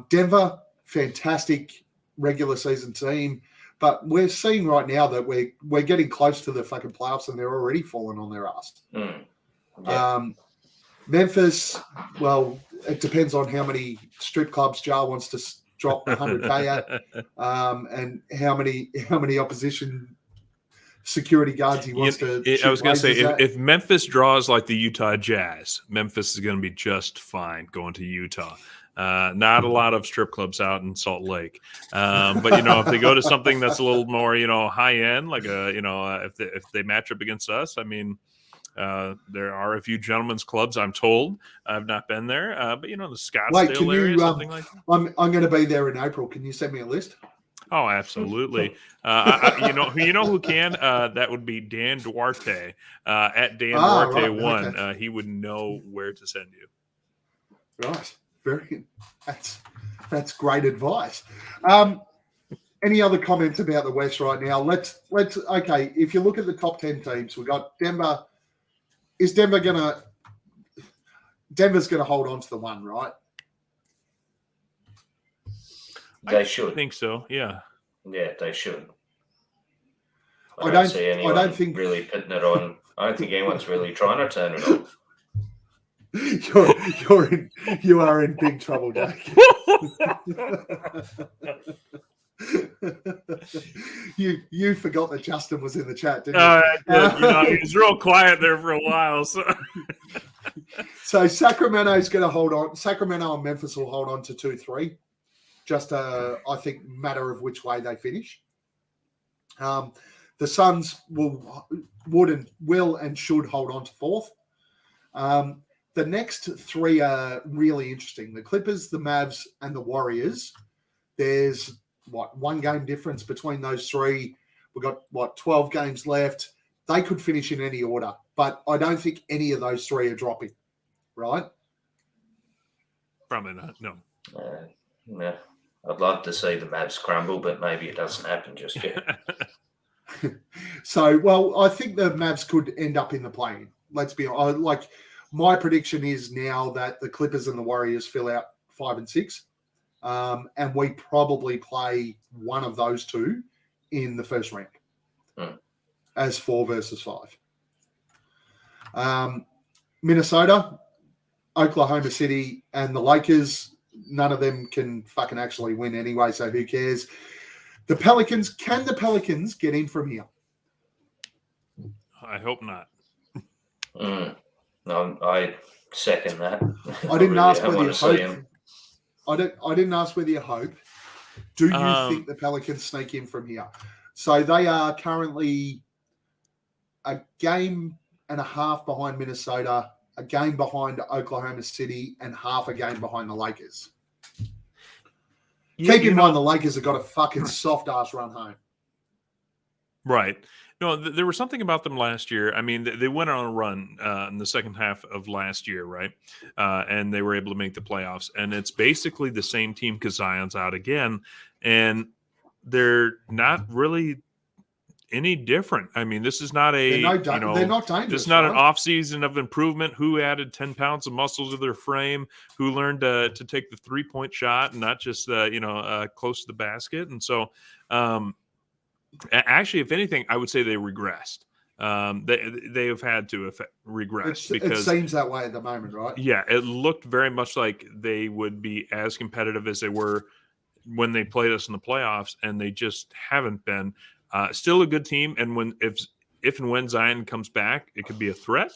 Denver, fantastic regular season team, but we're seeing right now that we're getting close to the fucking playoffs and they're already falling on their ass. Yeah. Memphis, well, it depends on how many strip clubs Jar wants to drop 100K at, and how many opposition security guards he wants to. I was going to say, if Memphis draws like the Utah Jazz, Memphis is going to be just fine going to Utah. Not a lot of strip clubs out in Salt Lake, but if they go to something that's a little more high end, like if they match up against us, I mean, there are a few gentlemen's clubs. I'm told. I've not been there, but the Scottsdale area, something like that. I'm going to be there in April. Can you send me a list? Oh, absolutely. You know who can? That would be Dan Duarte at Dan Duarte right, 1. Okay. He would know where to send you. Right. Very. That's That's great advice. Any other comments about the West right now? Let's okay. If you look at the top 10 teams, we got Denver. Is Denver's gonna hold on to the one, right? They should. I think so. Yeah. Yeah, they should. I don't see anyone don't think really putting it on. I don't think anyone's really trying to turn it on. you are in big trouble, Jake. you forgot that Justin was in the chat, didn't you? He was real quiet there for a while. So Sacramento's going to hold on. Sacramento and Memphis will hold on to 2-3. Just I think matter of which way they finish. The Suns will and should hold on to 4th. The next 3 are really interesting. The Clippers, the Mavs, and the Warriors. There's one game difference between those 3. We've got 12 games left. They could finish in any order, but I don't think any of those 3 are dropping, right? Probably not. No. No. I'd love to see the Mavs crumble, but maybe it doesn't happen just yet. So, well, I think the Mavs could end up in the play-in. Let's be honest. My prediction is now that the Clippers and the Warriors fill out 5 and 6, and we probably play one of those 2 in the first round as 4 versus 5. Minnesota, Oklahoma City, and the Lakers. None of them can fucking actually win anyway, so who cares? The Pelicans, can the Pelicans get in from here? I hope not. No, I second that. I didn't ask whether you hope. I didn't ask whether you hope. Do you think the Pelicans sneak in from here? So they are currently a game and a half behind Minnesota, a game behind Oklahoma City, and half a game behind the Lakers. Keep in mind the Lakers have got a fucking soft-ass run home. Right. No, there was something about them last year. I mean, they went on a run in the second half of last year, right? And they were able to make the playoffs. And it's basically the same team because Zion's out again. And they're not really any different. I mean, this is not they're not dangerous. This is not an offseason of improvement. Who added 10 pounds of muscle to their frame? Who learned to take the 3-point shot and not just close to the basket? And so, actually, if anything, I would say they regressed. They have had to regress because it seems that way at the moment, right? Yeah, it looked very much like they would be as competitive as they were when they played us in the playoffs, and they just haven't been. Still a good team, and if and when Zion comes back, it could be a threat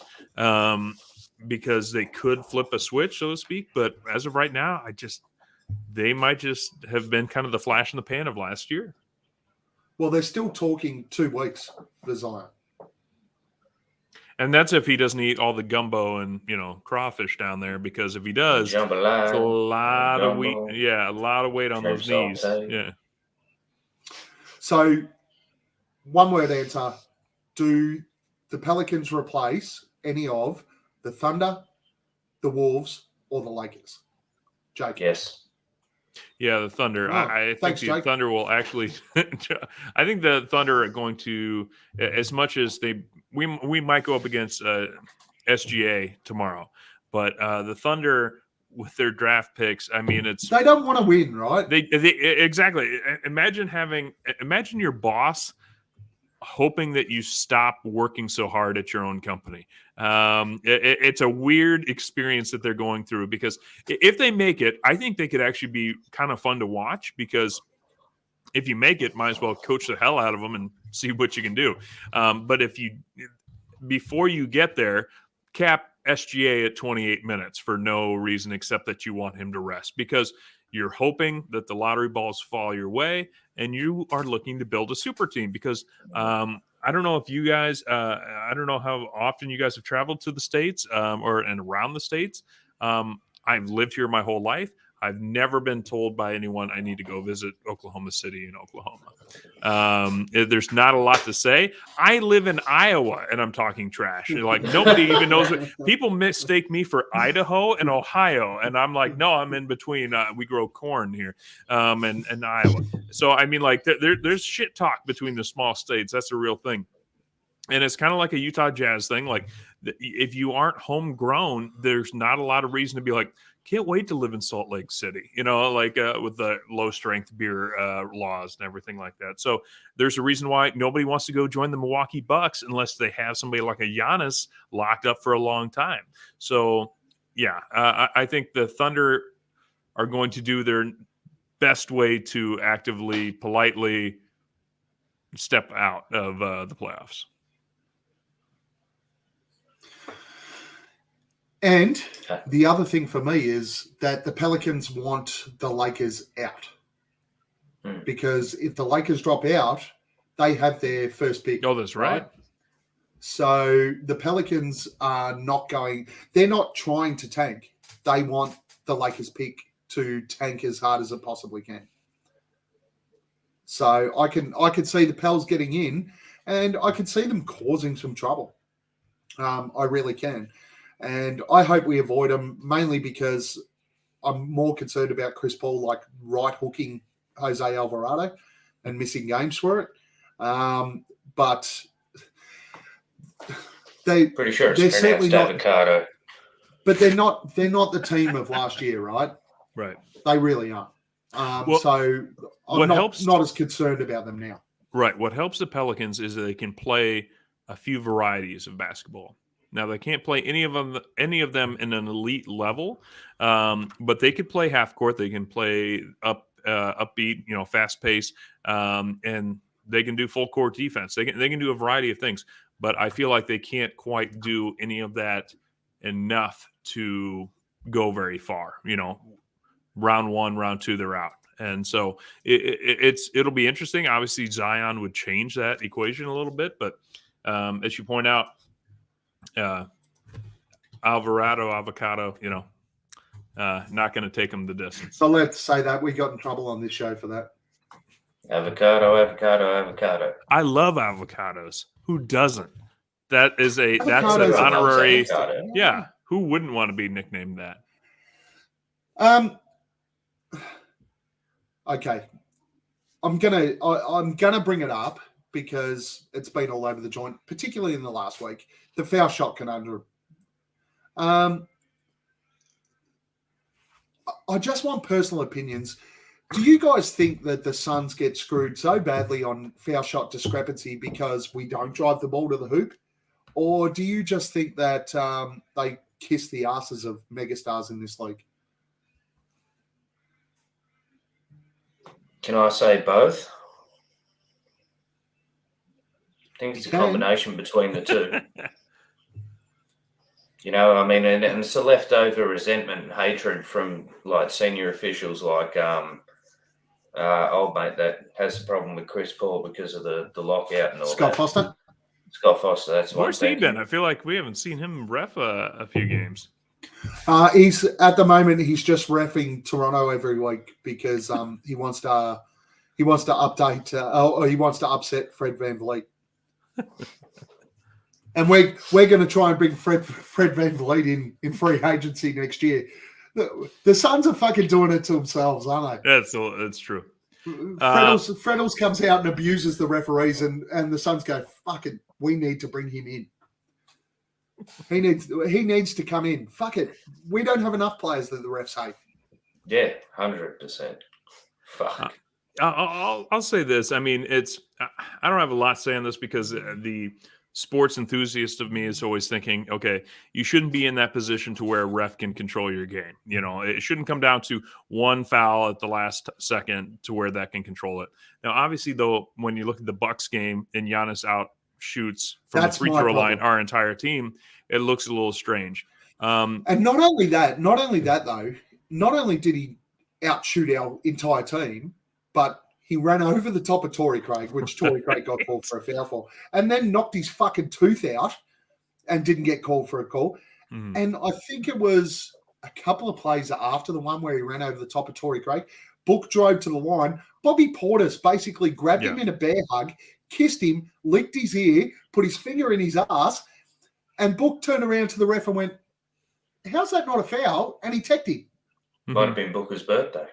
because they could flip a switch, so to speak. But as of right now, they might just have been kind of the flash in the pan of last year. Well, they're still talking 2 weeks for Zion. And that's if he doesn't eat all the gumbo and, crawfish down there, because if he does, it's a lot of weight. Yeah, a lot of weight on those knees. Yeah. So, one word answer. Do the Pelicans replace any of the Thunder, the Wolves, or the Lakers? Jake? Yes. Yeah, the Thunder. I think the Jake. Thunder will actually. I think the Thunder are going to, as much as we might go up against SGA tomorrow, but the Thunder with their draft picks, I mean, they don't want to win, right? They exactly. Imagine your boss hoping that you stop working so hard at your own company. It's a weird experience that they're going through, because if they make it, I think they could actually be kind of fun to watch, because if you make it, might as well coach the hell out of them and see what you can do. But before you get there, cap SGA at 28 minutes for no reason except that you want him to rest, because you're hoping that the lottery balls fall your way and you are looking to build a super team. Because I don't know if you guys, I don't know how often you guys have traveled to the States and around the States. I've lived here my whole life. I've never been told by anyone I need to go visit Oklahoma City in Oklahoma. There's not a lot to say. I live in Iowa and I'm talking trash. Like nobody even knows what people mistake me for Idaho and Ohio. And I'm like, no, I'm in between. We grow corn here and Iowa. So, I mean, like there's shit talk between the small states. That's a real thing. And it's kind of like a Utah Jazz thing. Like if you aren't homegrown, there's not a lot of reason to be like, can't wait to live in Salt Lake City, like with the low strength beer laws and everything like that. So there's a reason why nobody wants to go join the Milwaukee Bucks unless they have somebody like a Giannis locked up for a long time. So yeah, I think the Thunder are going to do their best way to actively, politely step out of the playoffs. And the other thing for me is that the Pelicans want the Lakers out. Because if the Lakers drop out, they have their first pick. Oh, that's right. So the Pelicans are they're not trying to tank. They want the Lakers pick to tank as hard as it possibly can. So I could see the Pels getting in, and I could see them causing some trouble. I really can. And I hope we avoid them, mainly because I'm more concerned about Chris Paul like right hooking Jose Alvarado and missing games for it. But they're pretty sure it's certainly not avocado. But they're not the team of last year, right? Right. They really aren't. So I'm not as concerned about them now. Right. What helps the Pelicans is that they can play a few varieties of basketball. Now they can't play any of them in an elite level, but they could play half court. They can play upbeat, fast pace, and they can do full court defense. They can do a variety of things, but I feel like they can't quite do any of that enough to go very far. Round one, round two, they're out. And so it'll be interesting. Obviously, Zion would change that equation a little bit, but as you point out, avocado, not going to take them the distance. So let's say that we got in trouble on this show for that. Avocado. I love avocados. Who doesn't? That's an honorary. Yeah. Who wouldn't want to be nicknamed that? Okay. I'm gonna bring it up because it's been all over the joint, particularly in the last week. The foul shot conundrum. I just want personal opinions. Do you guys think that the Suns get screwed so badly on foul shot discrepancy because we don't drive the ball to the hoop? Or do you just think that they kiss the asses of megastars in this league? Can I say both? I think it's a combination between the two. And it's a leftover resentment and hatred from like senior officials like old mate that has a problem with Chris Paul because of the lockout and all Scott that. Foster? Scott Foster, that's what Where's he been? I feel like we haven't seen him ref a few games. He's at the moment. He's just reffing Toronto every week because he wants to update or he wants to upset Fred VanVleet. And we're going to try and bring Fred VanVleet in free agency next year. The Suns are fucking doing it to themselves, aren't they? That's true. Freddles comes out and abuses the referees, and the Suns go, "Fuck it, we need to bring him in. He needs to come in. Fuck it, we don't have enough players that the refs hate." Yeah, 100%. Fuck. I'll say this. I mean, I don't have a lot to say on this because the sports enthusiast of me is always thinking, okay, you shouldn't be in that position to where a ref can control your game. It shouldn't come down to one foul at the last second to where that can control it. Now, obviously, though, when you look at the Bucks game and Giannis shoots from the free throw line our entire team, it looks a little strange. And not only that, though, not only did he outshoot our entire team, but he ran over the top of Torrey Craig, which Torrey Craig got called for a foul for, and then knocked his fucking tooth out and didn't get called for a call. Mm. And I think it was a couple of plays after the one where he ran over the top of Torrey Craig. Book drove to the line. Bobby Portis basically grabbed him in a bear hug, kissed him, licked his ear, put his finger in his ass, and Book turned around to the ref and went, how's that not a foul? And he teched him. Might have been Booker's birthday.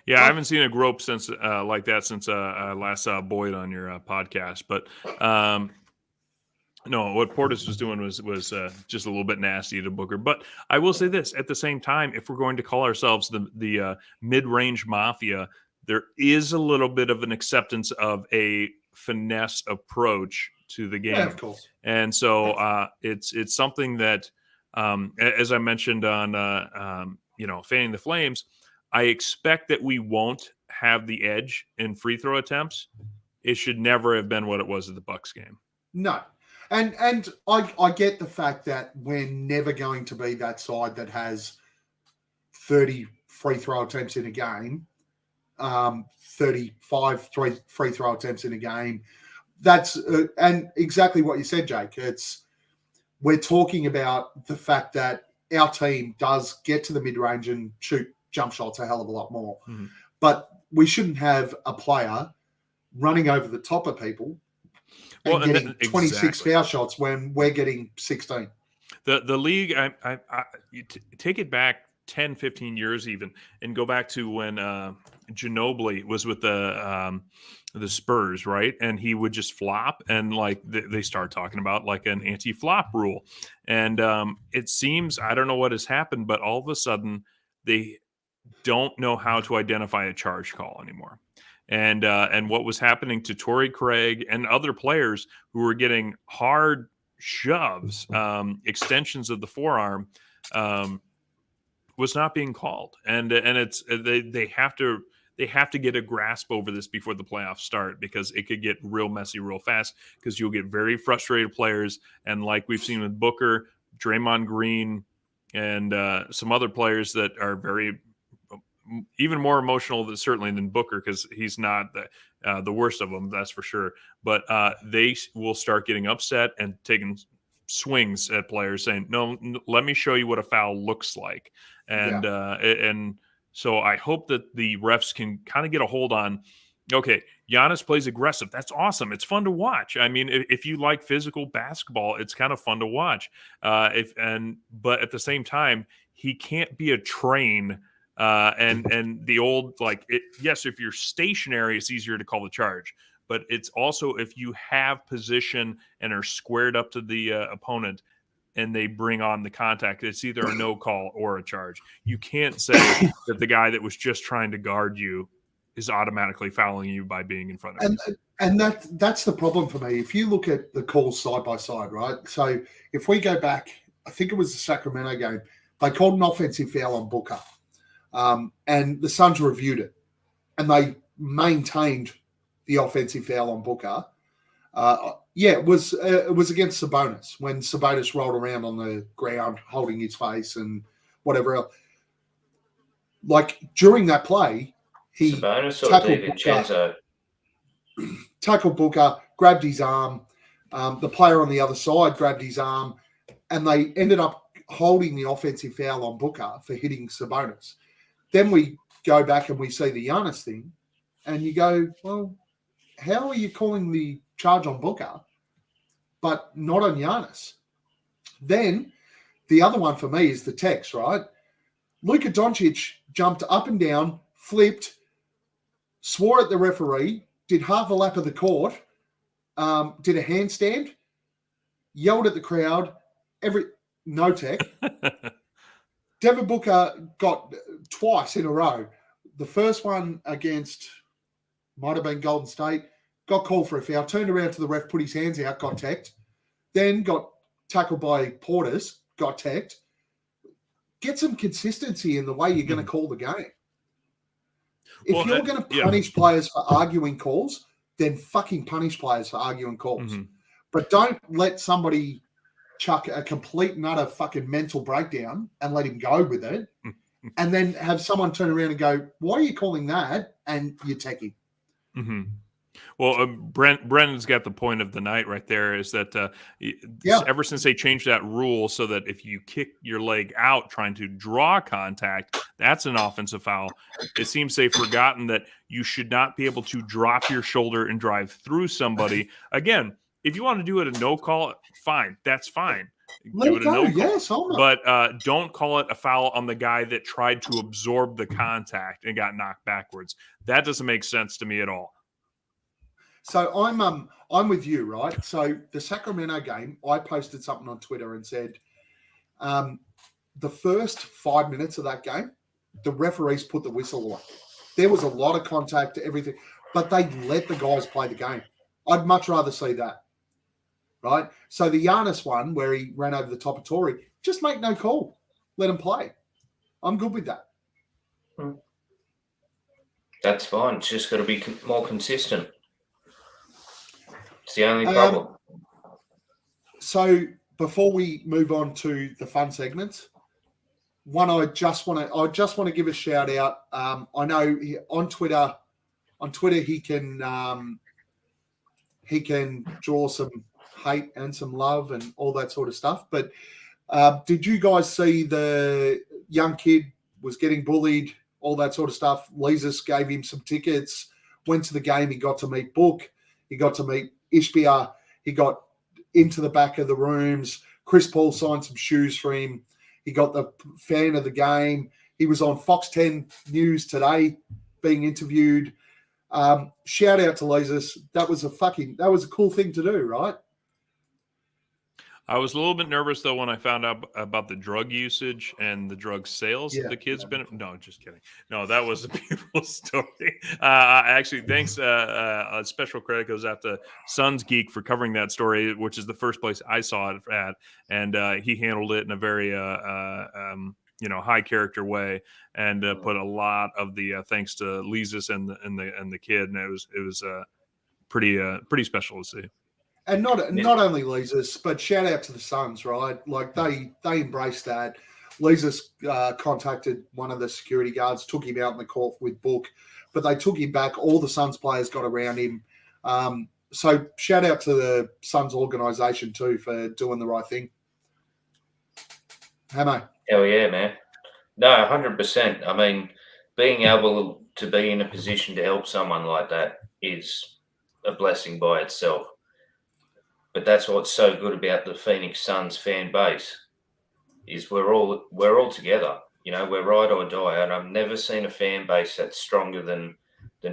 Yeah, I haven't seen a grope since like that since I last saw Boyd on your podcast. But no, what Portis was doing was just a little bit nasty to Booker. But I will say this: at the same time, if we're going to call ourselves the mid-range mafia, there is a little bit of an acceptance of a finesse approach to the game. Yeah, of course. And so it's something that, as I mentioned on Fanning the Flames, I expect that we won't have the edge in free throw attempts. It should never have been what it was at the Bucks game. No. And I get the fact that we're never going to be that side that has 30 free throw attempts in a game, 35 free throw attempts in a game. That's and exactly what you said, Jake. We're talking about the fact that our team does get to the mid-range and shoot jump shots a hell of a lot more. Mm-hmm. But we shouldn't have a player running over the top of people and getting 26 foul shots when we're getting 16. The league, you take it back 10, 15 years even, and go back to when Ginobili was with the Spurs, right? And he would just flop, and like they start talking about like an anti-flop rule. And it seems, I don't know what has happened, but all of a sudden they don't know how to identify a charge call anymore. And what was happening to Torrey Craig and other players who were getting hard shoves, extensions of the forearm, was not being called. And it's they have to get a grasp over this before the playoffs start, because it could get real messy real fast, because you'll get very frustrated players. And like we've seen with Booker, Draymond Green, and some other players that are very even more emotional certainly than Booker, because he's not the worst of them, that's for sure. But they will start getting upset and taking swings at players, saying, no, let me show you what a foul looks like. And and so I hope that the refs can kind of get a hold on, okay, Giannis plays aggressive. That's awesome. It's fun to watch. I mean, if you like physical basketball, it's kind of fun to watch. But at the same time, he can't be a train. And the old, like, yes, if you're stationary, it's easier to call the charge. But it's also if you have position and are squared up to the opponent and they bring on the contact, it's either a no call or a charge. You can't say that the guy that was just trying to guard you is automatically fouling you by being in front of you. And that's the problem for me. If you look at the calls side by side, right? So if we go back, I think it was the Sacramento game, they called an offensive foul on Booker. And the Suns reviewed it, and they maintained the offensive foul on Booker. It was against Sabonis, when Sabonis rolled around on the ground holding his face and whatever else. Like during that play, he tackled Booker, grabbed his arm. The player on the other side grabbed his arm, and they ended up holding the offensive foul on Booker for hitting Sabonis. Then we go back and we see the Giannis thing, and you go, well, how are you calling the charge on Booker, but not on Giannis? Then the other one for me is the text, right? Luka Doncic jumped up and down, flipped, swore at the referee, did half a lap of the court, did a handstand, yelled at the crowd, no tech. Devin Booker got twice in a row. The first one against, might have been Golden State, got called for a foul, turned around to the ref, put his hands out, got teched, then got tackled by Portis, got teched. Get some consistency in the way you're going to call the game. If you're going to punish players for arguing calls, then fucking punish players for arguing calls. Mm-hmm. But don't let somebody chuck a complete and utter fucking mental breakdown and let him go with it, and then have someone turn around and go, why are you calling that? And you tech him. Mm-hmm. Well, Brendan's got the point of the night right there. Is that ever since they changed that rule so that if you kick your leg out trying to draw contact, that's an offensive foul. It seems they've forgotten that you should not be able to drop your shoulder and drive through somebody. Again, if you want to do it a no call, fine, that's fine. Let it go. Yes, but don't call it a foul on the guy that tried to absorb the contact and got knocked backwards. That doesn't make sense to me at all. So I'm with you, right? So the Sacramento game, I posted something on Twitter and said, the first 5 minutes of that game, the referees put the whistle away. There was a lot of contact, everything, but they let the guys play the game. I'd much rather see that, right? So the Giannis one where he ran over the top of Torrey, just make no call. Let him play. I'm good with that. That's fine. It's just got to be more consistent. It's the only problem. So before we move on to the fun segments, I just want to give a shout out. I know on Twitter he can draw some hate and some love and all that sort of stuff. But did you guys see the young kid was getting bullied, all that sort of stuff? Leesus gave him some tickets, went to the game. He got to meet Book. He got to meet Ishbia. He got into the back of the rooms. Chris Paul signed some shoes for him. He got the fan of the game. He was on Fox 10 News today being interviewed. Shout out to Leesus. That was a cool thing to do, right? I was a little bit nervous, though, when I found out about the drug usage and the drug sales that the kids been. No, just kidding. No, that was a beautiful story. Actually, thanks. A special credit goes out to Suns Geek for covering that story, which is the first place I saw it at. And he handled it in a very, high character way and put a lot of the thanks to Leesus and the kid. And it was pretty special to see. And not only Leesus, but shout out to the Suns, right? Like they embraced that. Leesus contacted one of the security guards, took him out in the court with Book, but they took him back. All the Suns players got around him. So shout out to the Suns organisation too for doing the right thing. Hammo. Hell yeah, man. No, 100%. I mean, being able to be in a position to help someone like that is a blessing by itself. But that's what's so good about the Phoenix Suns fan base is we're all together. You know, we're ride or die, and I've never seen a fan base that's stronger than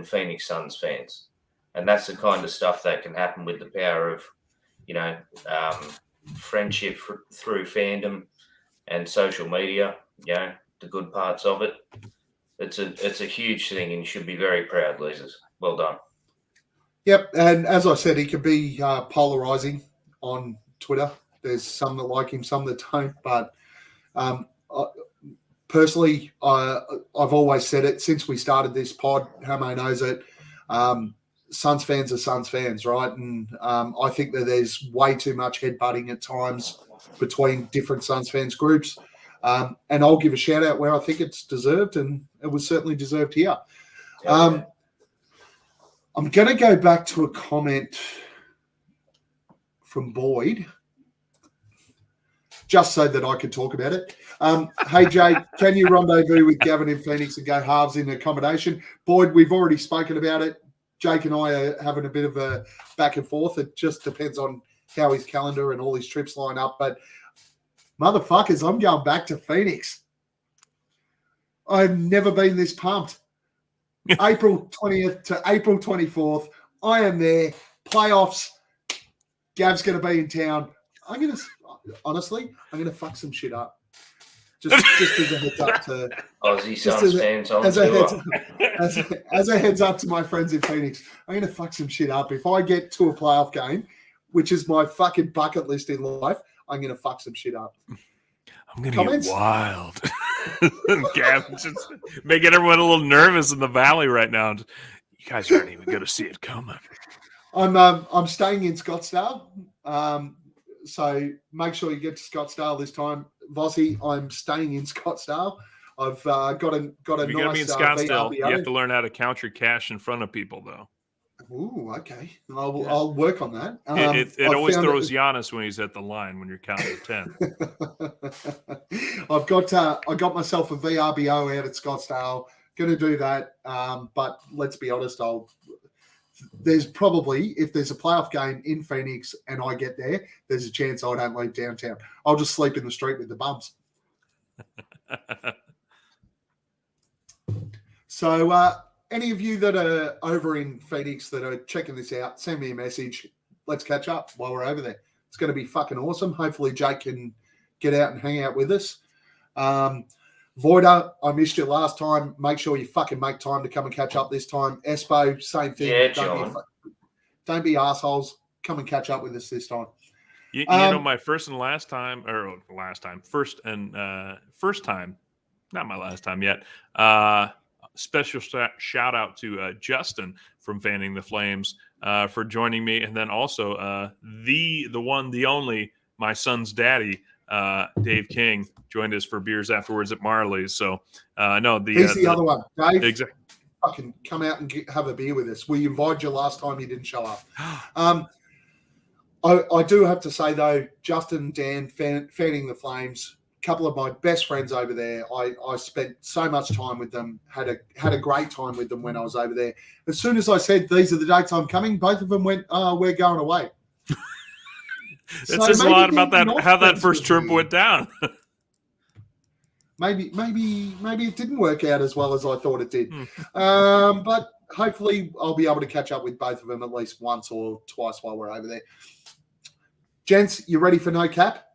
Phoenix Suns fans. And that's the kind of stuff that can happen with the power of, friendship through fandom and social media. You know, the good parts of it. It's a huge thing, and you should be very proud, Leesus. Well done. Yep, and as I said, he can be polarizing on Twitter. There's some that like him, some that don't. But personally, I've always said it since we started this pod. Hammo knows it. Suns fans are Suns fans, right? And I think that there's way too much headbutting at times between different Suns fans groups. And I'll give a shout out where I think it's deserved, and it was certainly deserved here. I'm going to go back to a comment from Boyd, just so that I could talk about it. Hey, Jay, can you rendezvous with Gavin in Phoenix and go halves in accommodation? Boyd, we've already spoken about it. Jake and I are having a bit of a back and forth. It just depends on how his calendar and all his trips line up. But motherfuckers, I'm going back to Phoenix. I've never been this pumped. April 20th to April 24th. I am there. Playoffs. Gav's going to be in town. I'm going to fuck some shit up. Just as a heads up to Aussie Suns fans on tour. As a heads up to my friends in Phoenix, I'm going to fuck some shit up. If I get to a playoff game, which is my fucking bucket list in life, I'm going to fuck some shit up. I'm going to get wild. Gavin just making everyone a little nervous in the valley right now. You guys aren't even going to see it coming. I'm staying in Scottsdale, so make sure you get to Scottsdale this time. Vossi, I'm staying in Scottsdale. I've got a If you're nice going to be in Scottsdale, VRBO. you have to learn how to count your cash in front of people, though. Ooh, okay. I'll work on that. It always throws Giannis when he's at the line when you're counting to 10. I got myself a VRBO out at Scottsdale. Going to do that. But let's be honest, there's probably, if there's a playoff game in Phoenix and I get there, there's a chance I don't leave downtown. I'll just sleep in the street with the bums. So, any of you that are over in Phoenix that are checking this out, send me a message. Let's catch up while we're over there. It's going to be fucking awesome. Hopefully Jake can get out and hang out with us. Voider, I missed you last time. Make sure you fucking make time to come and catch up this time. Espo, same thing. Yeah, John. Don't be assholes. Come and catch up with us this time. You know, my first time, not my last time yet. Special shout out to Justin from Fanning the Flames for joining me, and then also the one, the only, my son's daddy, Dave King, joined us for beers afterwards at Marley's. So he's the other one, Dave. Exactly. Fucking come out and have a beer with us. We invited you last time, you didn't show up. I do have to say though, Justin, Dan, Fanning the Flames, a couple of my best friends over there. I spent so much time with them. Had a great time with them when I was over there. As soon as I said these are the dates I'm coming, both of them went, "Oh, we're going away." It says a lot about that, how that first trip went down. Maybe it didn't work out as well as I thought it did. But hopefully I'll be able to catch up with both of them at least once or twice while we're over there. Gents, you ready for No Cap?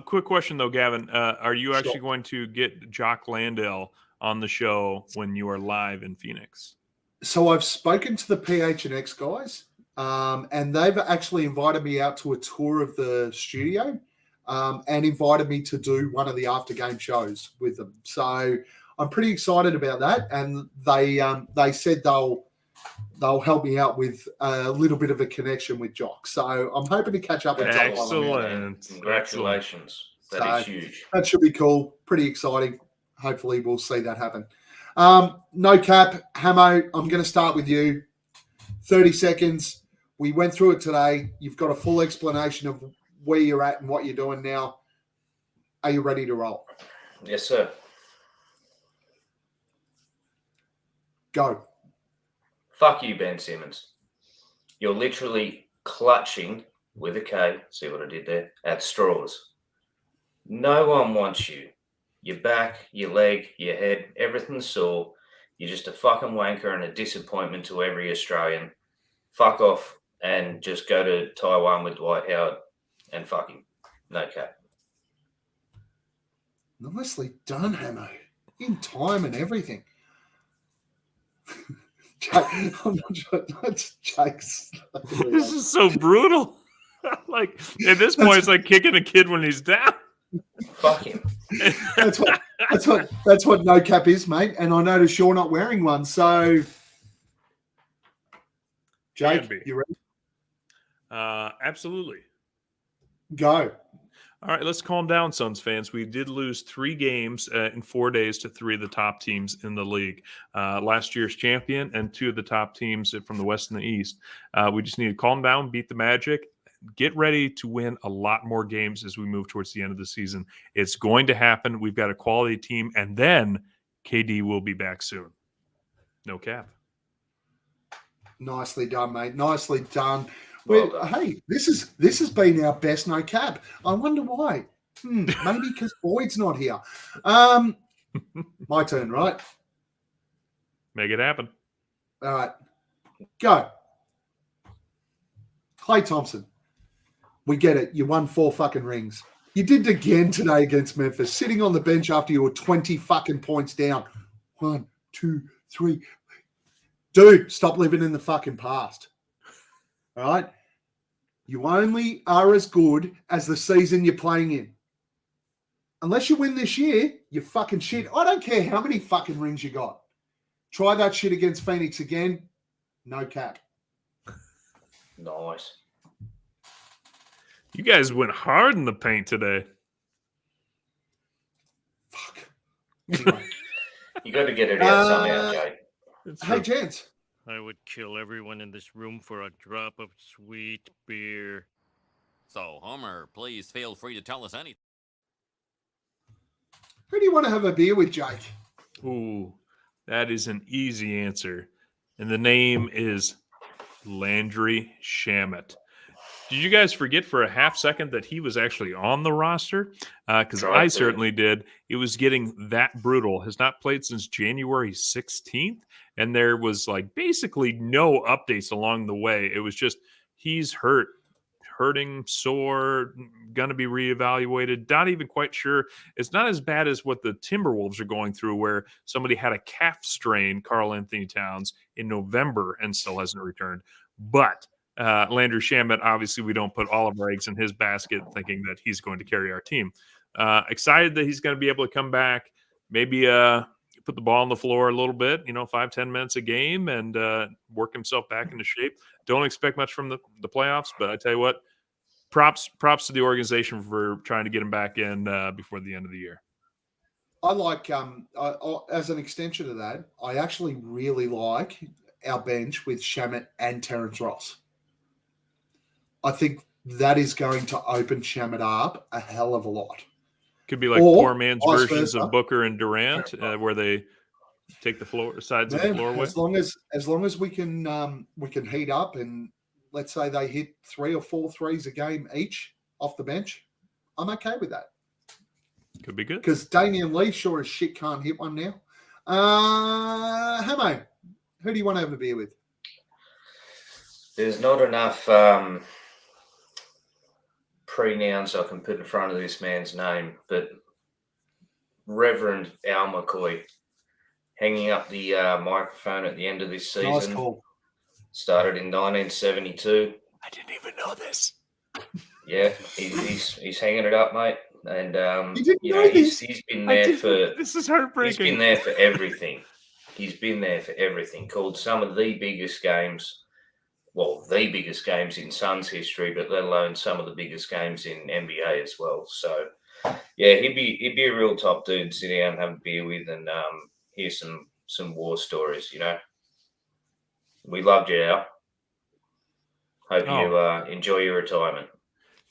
Quick question though, Gavin. Are you actually going to get Jock Landale on the show when you are live in Phoenix? So I've spoken to the PHNX guys, and they've actually invited me out to a tour of the studio, and invited me to do one of the after game shows with them. So I'm pretty excited about that. And they said they'll help me out with a little bit of a connection with Jock. So I'm hoping to catch up with Jock. Excellent. Congratulations. That is huge. That should be cool. Pretty exciting. Hopefully we'll see that happen. No Cap, Hammo, I'm going to start with you. 30 seconds. We went through it today. You've got a full explanation of where you're at and what you're doing now. Are you ready to roll? Yes, sir. Go. Fuck you, Ben Simmons. You're literally clutching with a K, see what I did there, at straws. No one wants you. Your back, your leg, your head, everything's sore. You're just a fucking wanker and a disappointment to every Australian. Fuck off and just go to Taiwan with Dwight Howard and fuck him. No cap. Nicely done, Hammo. In time and everything. I'm not sure that's Jake's. This is so brutal. Like at this point, it's like kicking a kid when he's down. Fuck him. That's what No Cap is, mate. And I notice you're not wearing one. So, Jake, you ready? Absolutely. Go. All right, let's calm down, Suns fans. We did lose 3 games in 4 days to 3 of the top teams in the league. Last year's champion and 2 of the top teams from the West and the East. We just need to calm down, beat the Magic, get ready to win a lot more games as we move towards the end of the season. It's going to happen. We've got a quality team, and then KD will be back soon. No cap. Nicely done, mate. Nicely done. Well hey, this has been our best No Cap. I wonder why. Maybe because Boyd's not here. My turn, right? Make it happen. All right. Go. Klay Thompson. We get it. You won 4 fucking rings. You did it again today against Memphis, sitting on the bench after you were 20 fucking points down. 1, 2, 3. Dude, stop living in the fucking past. All right? You only are as good as the season you're playing in. Unless you win this year, you're fucking shit. I don't care how many fucking rings you got. Try that shit against Phoenix again. No cap. Nice. You guys went hard in the paint today. Fuck. Anyway. You got to get it out somehow, Jake. It's Hey, true. gents. I would kill everyone in this room for a drop of sweet beer. So, Homer, please feel free to tell us anything. Who do you want to have a beer with, Jake? Ooh, that is an easy answer. And the name is Landry Shamet. Did you guys forget for a half second that he was actually on the roster? Because I certainly did. It was getting that brutal. Has not played since January 16th. And there was like basically no updates along the way. It was just he's hurting, sore, going to be reevaluated. Not even quite sure. It's not as bad as what the Timberwolves are going through, where somebody had a calf strain, Karl Anthony Towns, in November and still hasn't returned. But Landry Shamet, obviously, we don't put all of our eggs in his basket thinking that he's going to carry our team. Excited that he's going to be able to come back, maybe put the ball on the floor a little bit, 5-10 minutes a game, and work himself back into shape. Don't expect much from the playoffs, but I tell you what, props to the organization for trying to get him back in before the end of the year. I like, as an extension of that, I actually really like our bench with Shamet and Terrence Ross. I think that is going to open Shamet up a hell of a lot. Could be like poor man's versions of Booker and Durant, where they take the sides of the floor away. As long as we can heat up, and let's say they hit 3 or 4 threes a game each off the bench, I'm okay with that. Could be good. Because Damian Lee sure as shit can't hit one now. Hammo, who do you want to have a beer with? There's not enough pronouns I can put in front of this man's name, but Reverend Al McCoy hanging up the microphone at the end of this season. Nice call. Started in 1972. I didn't even know this. Yeah, he's hanging it up, mate. And he's been there for. This is heartbreaking. He's been there for everything. He's been there for everything. Called some of the biggest games. Well, the biggest games in Suns history, but let alone some of the biggest games in NBA as well. So, yeah, he'd be a real top dude to sit down and have a beer with and hear some war stories. We loved you, Al. Hope you enjoy your retirement.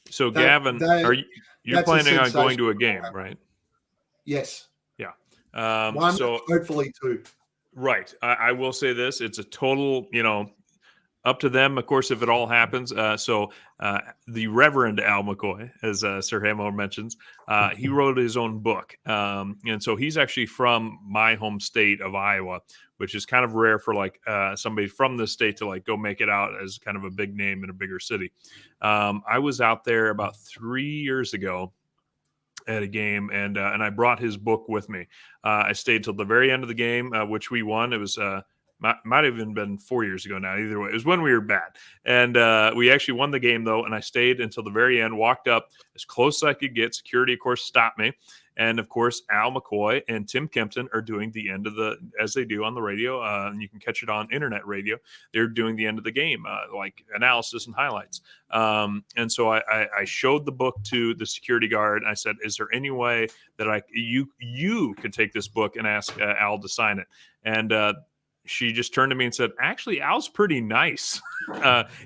So, Gavin, you're planning on going to a game, right? Yes. Yeah. One, hopefully 2. Right. I will say this: it's a total, up to them, of course, if it all happens. So the Reverend Al McCoy, as Sir Hammo mentions, he wrote his own book. And so he's actually from my home state of Iowa, which is kind of rare for somebody from the state to go make it out as kind of a big name in a bigger city. I was out there about 3 years ago at a game, and I brought his book with me. I stayed till the very end of the game, which we won. It was might have even been 4 years ago now. Either way, it was when we were bad. And we actually won the game, though, and I stayed until the very end, walked up as close as I could get. Security, of course, stopped me. And, of course, Al McCoy and Tim Kempton are doing the end of as they do on the radio, and you can catch it on internet radio. They're doing the end of the game, like analysis and highlights. And so I showed the book to the security guard. And I said, is there any way that you could take this book and ask Al to sign it? And she just turned to me and said, actually, Al's pretty nice.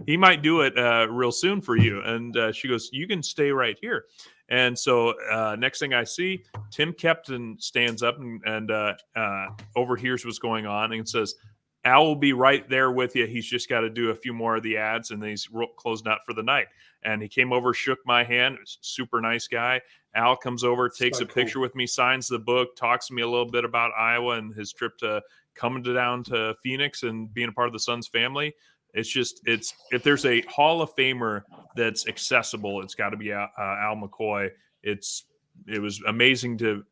He might do it real soon for you. And she goes, you can stay right here. And so next thing I see, Tim Kempton stands up and overhears what's going on and says, Al will be right there with you. He's just got to do a few more of the ads, and then he's closed out for the night. And he came over, shook my hand. Super nice guy. Al comes over, takes a picture with me, signs the book, talks to me a little bit about Iowa and his trip to coming down to Phoenix and being a part of the Suns family. It's if there's a Hall of Famer that's accessible, it's got to be Al McCoy. It was amazing to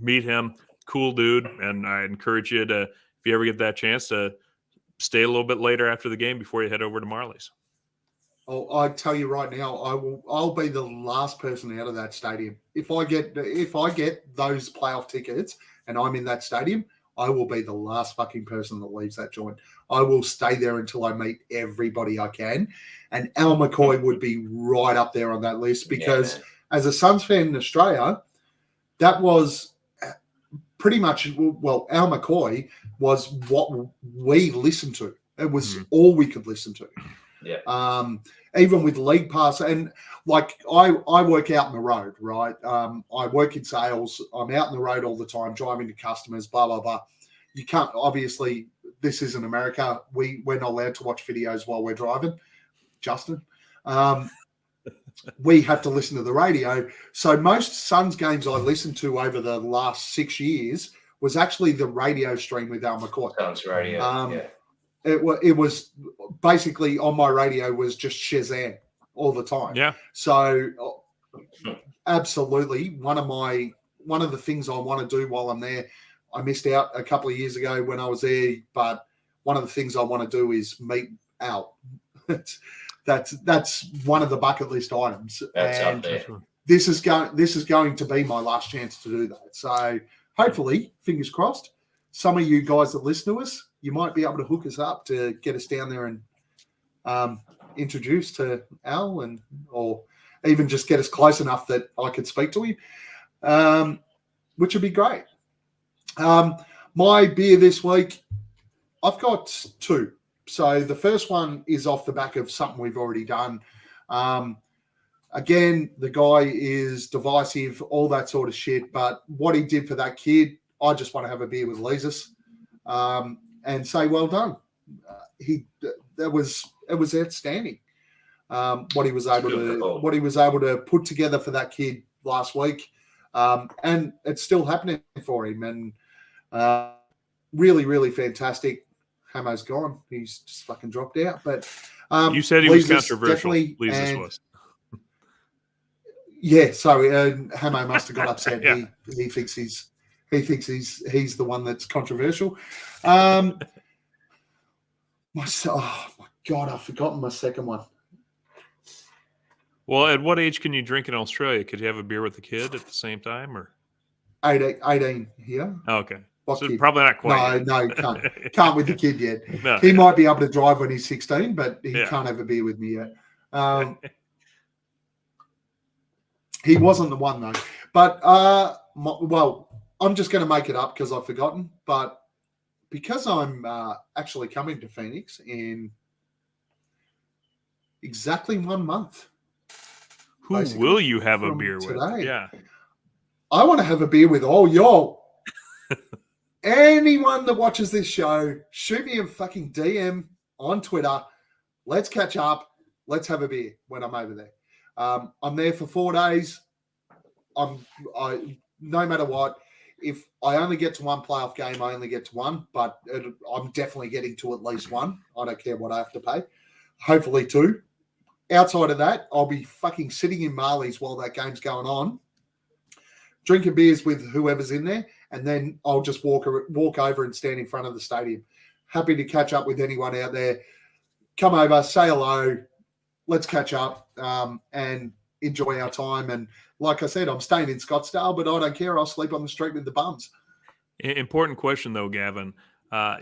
meet him. Cool dude, and I encourage you to, if you ever get that chance, to stay a little bit later after the game before you head over to Marley's. Oh, I tell you right now, I'll be the last person out of that stadium. If I get those playoff tickets and I'm in that stadium, I will be the last fucking person that leaves that joint. I will stay there until I meet everybody I can. And Al McCoy would be right up there on that list because as a Suns fan in Australia, that was pretty much, well, Al McCoy was what we listened to. It was all we could listen to. Yeah. Even with League Pass, and like I work out on the road, right? I work in sales. I'm out on the road all the time, driving to customers, blah, blah, blah. You can't, obviously, this isn't America. We're not allowed to watch videos while we're driving, Justin. We have to listen to the radio. So most Suns games I listened to over the last 6 years was actually the radio stream with Al McCoy. Suns radio, It was basically on my radio was just Shazam all the time. Yeah. So absolutely one of the things I want to do while I'm there, I missed out a couple of years ago when I was there, but one of the things I want to do is meet Al. That's one of the bucket list items. That's and up there. This is going to be my last chance to do that. So hopefully, fingers crossed, some of you guys that listen to us, you might be able to hook us up to get us down there and introduce to Al, or even just get us close enough that I could speak to him, which would be great. My beer this week, I've got two. So the first one is off the back of something we've already done. Again, the guy is divisive, all that sort of shit. But what he did for that kid, I just want to have a beer with Lisa's and say well done. It was outstanding. What he was able to put together for that kid last week, and it's still happening for him. And really, really fantastic. Hammo's gone. He's just fucking dropped out. But you said he was controversial. Lisa's was. Yeah, so Hammo must have got upset. Yeah. He thinks he's the one that's controversial. Oh my God, I've forgotten my second one. Well, at what age can you drink in Australia? Could you have a beer with the kid at the same time, or 18 here? Oh, okay. What So kid? probably not quite. No, can't with the kid yet. No. He might be able to drive when he's 16, but he can't have a beer with me yet. He wasn't the one though. But well, I'm just going to make it up because I've forgotten. But because I'm actually coming to Phoenix in exactly 1 month. Who will you have a beer with? Today. Yeah. I want to have a beer with all y'all. Anyone that watches this show, shoot me a fucking DM on Twitter. Let's catch up. Let's have a beer when I'm over there. I'm there for 4 days. No matter what, if I only get to one playoff game, I only get to one, but I'm definitely getting to at least one. I don't care what I have to pay. Hopefully two. Outside of that, I'll be fucking sitting in Marley's while that game's going on, drinking beers with whoever's in there, and then I'll just walk over and stand in front of the stadium. Happy to catch up with anyone out there. Come over, say hello, let's catch up and enjoy our time. And like I said, I'm staying in Scottsdale, but I don't care. I'll sleep on the street with the bums. Important question, though, Gavin.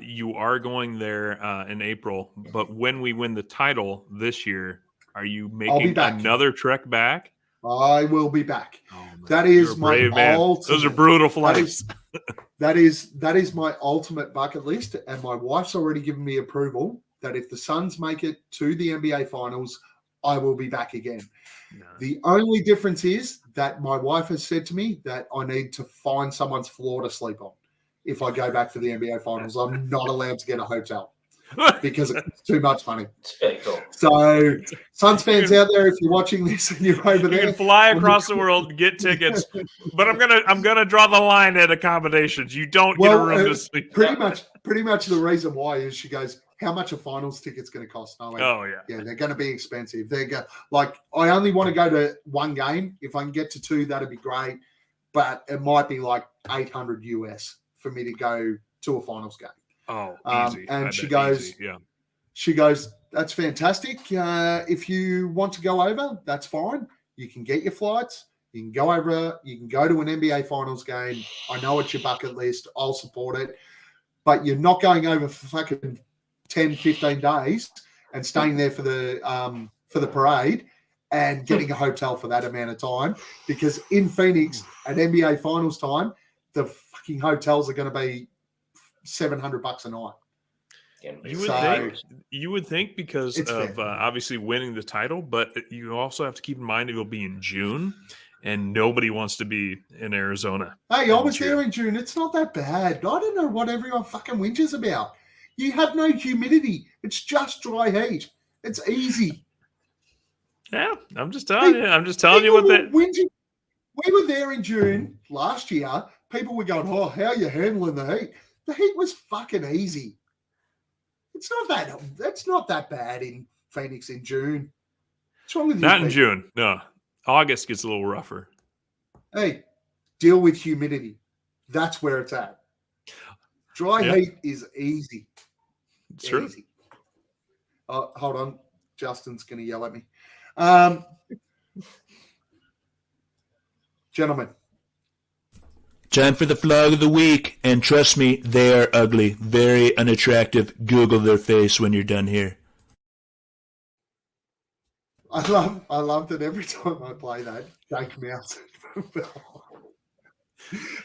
You are going there in April, but when we win the title this year, are you making another trek back? I will be back. Oh, that is my ultimate. Those are brutal flights. That is my ultimate bucket list, and my wife's already given me approval that if the Suns make it to the NBA Finals, I will be back again. No. The only difference is that my wife has said to me that I need to find someone's floor to sleep on. If I go back to the NBA Finals, I'm not allowed to get a hotel because it's too much money. It's very cool. So, Suns fans out there, if you're watching this and you're over there, you can fly across the world and get tickets. But I'm gonna draw the line at accommodations. You don't get a room to sleep. Pretty much the reason why is she goes, how much a finals ticket's going to cost? And I went, yeah, they're going to be expensive. I only want to go to one game. If I can get to two, that'd be great. But it might be like $800 US for me to go to a finals game. Oh, easy. And she goes, that's fantastic. If you want to go over, that's fine. You can get your flights. You can go over. You can go to an NBA finals game. I know it's your bucket list. I'll support it. But you're not going over for fucking 10, 15 days and staying there for the parade and getting a hotel for that amount of time, because in Phoenix at NBA finals time, the fucking fucking hotels are going to be $700 a night. You would think because It's of fair. obviously winning the title, but you also have to keep in mind it will be in June, and nobody wants to be in Arizona. Hey, I was there in June. It's not that bad. I don't know what everyone fucking whinges about. You have no humidity. It's just dry heat. It's easy. Yeah, I'm just telling you. I'm just telling you what that. We were there in June last year. People were going, "Oh, how are you handling the heat?" The heat was fucking easy. It's not that bad in Phoenix in June. What's wrong with you? Not in June. No, August gets a little rougher. Hey, deal with humidity. That's where it's at. Dry heat is easy. It's true. Easy. Oh, hold on. Justin's going to yell at me. Gentlemen. Time for the flog of the week. And trust me, they are ugly. Very unattractive. Google their face when you're done here. I love that every time I play that, Jake Mouse.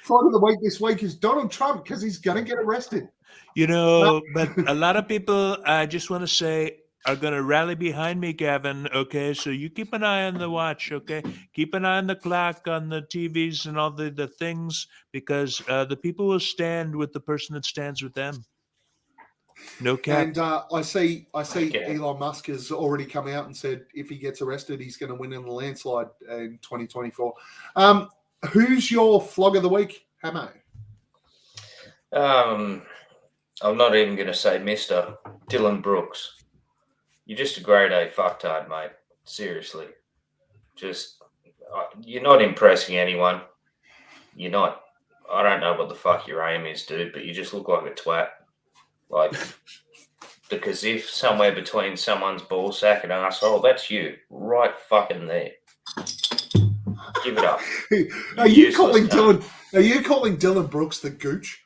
Flog of the week this week is Donald Trump because he's going to get arrested. You know, but a lot of people, I just want to say, are going to rally behind me, Gavin, okay? So you keep an eye on the watch, okay? Keep an eye on the clock, on the TVs and all the things, because the people will stand with the person that stands with them. No cap. And I see Elon Musk has already come out and said if he gets arrested, he's going to win in the landslide in 2024. Who's your flog of the week, Hammo? I'm not even going to say Mr. Dylan Brooks. You're just a grade A fucktard, mate. Seriously. You're not impressing anyone. You're not. I don't know what the fuck your aim is, dude, but you just look like a twat. Like, because if somewhere between someone's ball sack and asshole, that's you. Right fucking there. Give it up. Are you calling Dylan Brooks the gooch?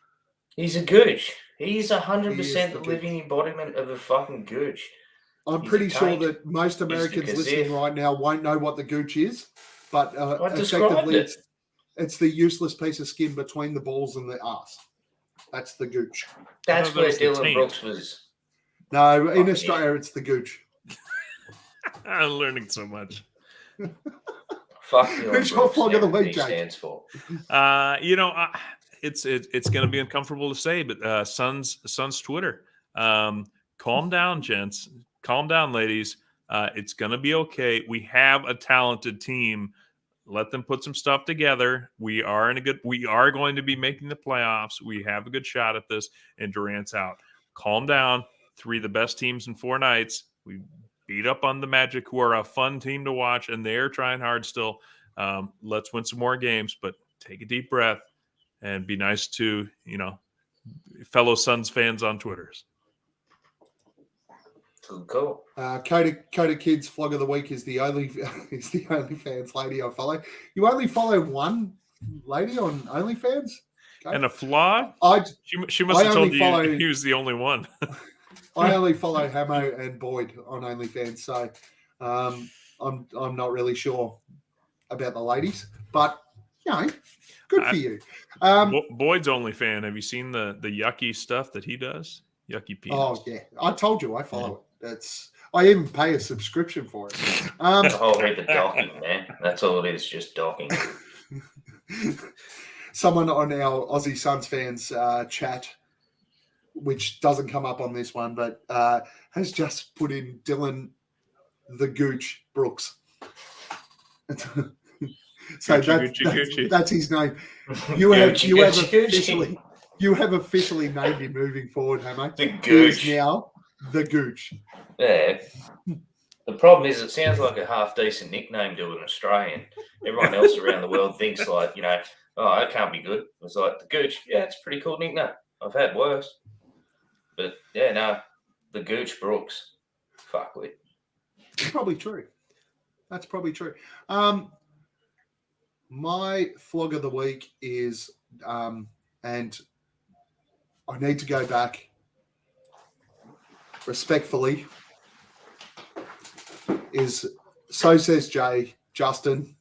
He's a gooch. He's 100% the living embodiment of a fucking gooch. I'm pretty sure that most Americans listening right now won't know what the gooch is, but effectively it's the useless piece of skin between the balls and the ass. That's the gooch. That's where Dylan Brooks was. No, in Australia it's the gooch. I'm learning so much. Fuck Dylan Who's your Brooks. flog of the week, He Jake? stands for. It's going to be uncomfortable to say, but Suns Twitter, calm down, gents. Calm down, ladies. It's going to be okay. We have a talented team. Let them put some stuff together. We are going to be making the playoffs. We have a good shot at this, and Durant's out. Calm down. 3 of the best teams in 4 nights. We beat up on the Magic, who are a fun team to watch, and they're trying hard still. Let's win some more games, but take a deep breath and be nice to, fellow Suns fans on Twitters. Cool. Coda Kids flog of the week is the only fans lady I follow. You only follow one lady on OnlyFans? Okay. And a flog? She must have told you he was the only one. I only follow Hammo and Boyd on OnlyFans, so I'm not really sure about the ladies, but good for you. Boyd's OnlyFan. Have you seen the yucky stuff that he does? Yucky penis. Oh yeah, I told you I follow it. I even pay a subscription for it. The docking, man. That's all it is, just docking. Someone on our Aussie Suns Fans chat, which doesn't come up on this one, but has just put in Dylan the Gooch Brooks. So Gucci. that's his name. You have officially named him moving forward, Hammo. The Gooch. He is now the Gooch. Yeah. The problem is it sounds like a half-decent nickname to an Australian. Everyone else around the world thinks like, oh, that can't be good. It's like, the Gooch, yeah, it's a pretty cool nickname. I've had worse. But, yeah, no, the Gooch Brooks. Fuck with. It's probably true. That's probably true. My flog of the week is, and I need to go back respectfully, is So Says Jay, Justin.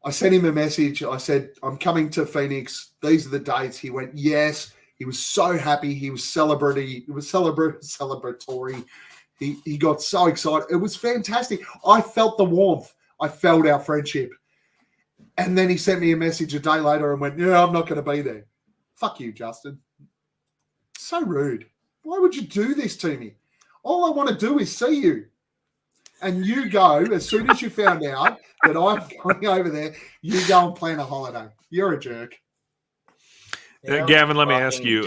I sent him a message. I said, I'm coming to Phoenix. These are the dates. He went, yes. He was so happy. He was celebratory. It was celebratory. He got so excited. It was fantastic. I felt the warmth. I felt our friendship. And then he sent me a message a day later and went, yeah, I'm not going to be there. Fuck you, Justin. So rude. Why would you do this to me? All I want to do is see you. And you go, as soon as you found out that I'm going over there, you go and plan a holiday. You're a jerk. Gavin, let me ask you.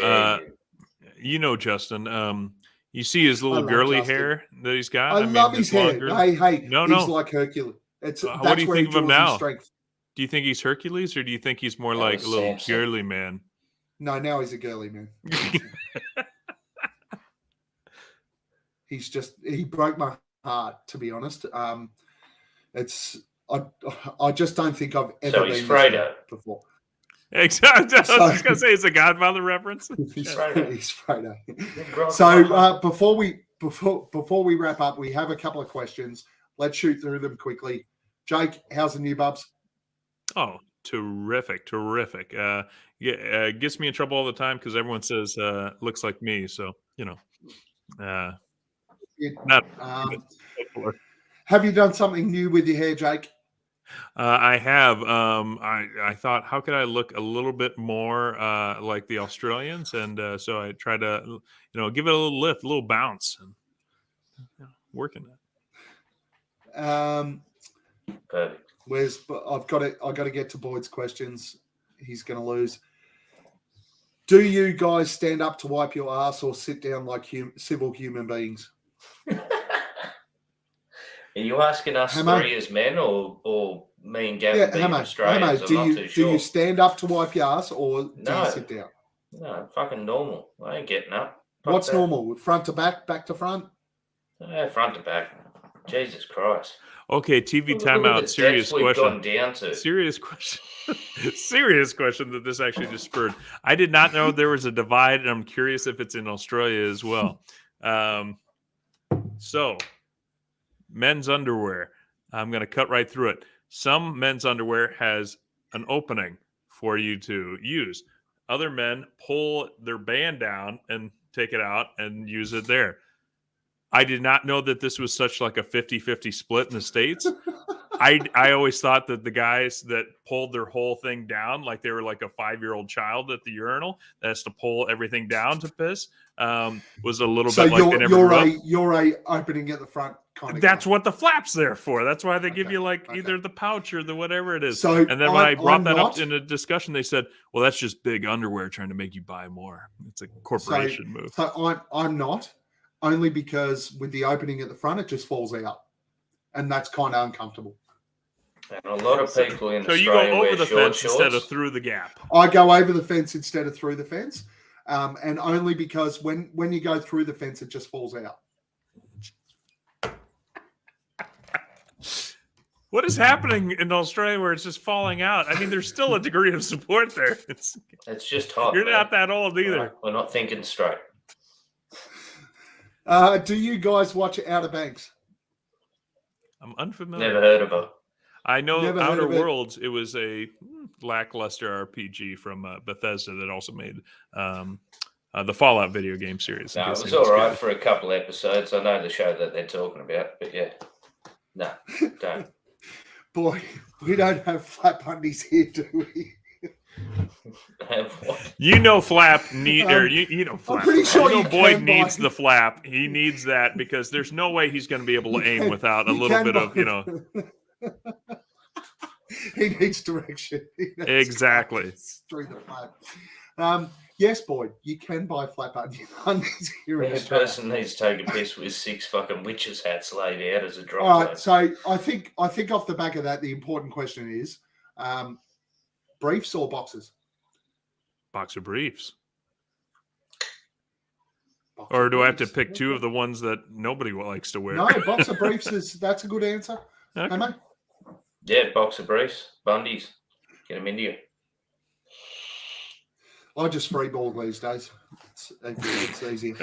You know Justin. You see his little girly Justin. Hair that he's got? I love his hair. Hey, no. He's like Hercules. What do you think of him now? Strength. Do you think he's Hercules, or do you think he's more like a little girly man? No, now he's a girly man. He broke my heart, to be honest. I just don't think I've ever been Fredo before. Exactly. I was just gonna say it's a Godfather reference. He's Fredo. So before we wrap up, we have a couple of questions. Let's shoot through them quickly. Jake, how's the new bubs? Oh, terrific. Gets me in trouble all the time because everyone says looks like me. So not. Have you done something new with your hair, Jake? I have. I thought, how could I look a little bit more like the Australians? And so I tried to, give it a little lift, a little bounce, and working it. Perfect. I've got to get to Boyd's questions. He's going to lose. Do you guys stand up to wipe your ass or sit down like civil human beings? Are you asking us Hammo? three as men or me and Gavin being Australians? Hammo, do you stand up to wipe your ass or do you sit down? No, fucking normal. I ain't getting up. What's normal? Front to back, back to front? Front to back. Jesus Christ. Okay, TV timeout. Serious question. Gone down to. Serious question. Serious question that this actually just spurred. I did not know there was a divide, and I'm curious if it's in Australia as well. So, men's underwear. I'm going to cut right through it. Some men's underwear has an opening for you to use. Other men pull their band down and take it out and use it there. I did not know that this was such like a 50-50 split in the States. I always thought that the guys that pulled their whole thing down, like they were like a 5-year-old child at the urinal that has to pull everything down to piss, was a little bit like you're a opening at the front kind of That's guy. what the flap's there for. That's why they give you either the pouch or the whatever it is. So and then when I brought that up in a discussion, they said, well, that's just big underwear trying to make you buy more. It's a corporation move. So I'm not. Only because with the opening at the front, it just falls out. And that's kind of uncomfortable. And a lot of people in Australia you go over the fence shorts. instead of through the gap. I go over the fence instead of through the fence. And only because when you go through the fence, it just falls out. What is happening in Australia where it's just falling out? I mean, there's still a degree of support there. It's just hot. You're not that old either. We're not thinking straight. Do you guys watch Outer Banks? I'm unfamiliar. Never heard of her. I know Outer Worlds. It was a lackluster RPG from Bethesda that also made the Fallout video game series. No, it was all right for a couple episodes. I know the show that they're talking about, but yeah. No, don't. Boy, we don't have flap undies here, do we? You know, Flap you know, Flap. I'm pretty sure you know Boyd needs the flap. He needs that because there's no way he's going to be able to aim without a little bit of, He needs direction. Exactly. Through the flap. Yes, Boyd, you can buy flap undies here in Australia. Person needs to take a piss with 6 fucking witches' hats laid out as a drop. All right, so I think off the back of that, the important question is, briefs or boxers? Boxer briefs. Or do I have to pick two of the ones that nobody likes to wear? No, boxer briefs that's a good answer. Okay. Hammo? Yeah, boxer briefs, Bundies. Get them into you. I just free ball these days. It's easier.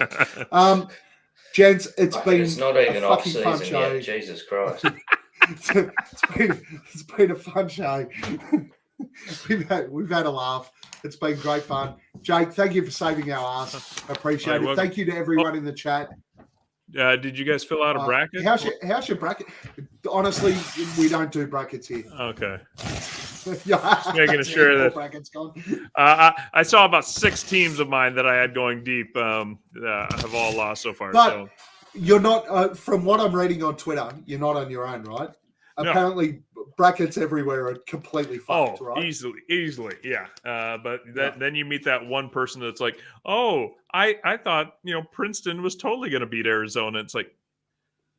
Gents, it's been not even a off fucking fun season show. yet. Jesus Christ. It's been a fun show. We've had a laugh. It's been great fun. Jake, thank you for saving our ass. I appreciate it. Thank you to everyone in the chat. Did you guys fill out a bracket? How's your bracket? Honestly, we don't do brackets here. Okay. Just making sure that brackets gone. I saw about 6 teams of mine that I had going deep have all lost so far. But so you're not, from what I'm reading on Twitter, you're not on your own, right? No. Apparently, brackets everywhere are completely fucked, right? Easily, yeah. But then you meet that one person that's like, oh, I thought Princeton was totally going to beat Arizona. It's like,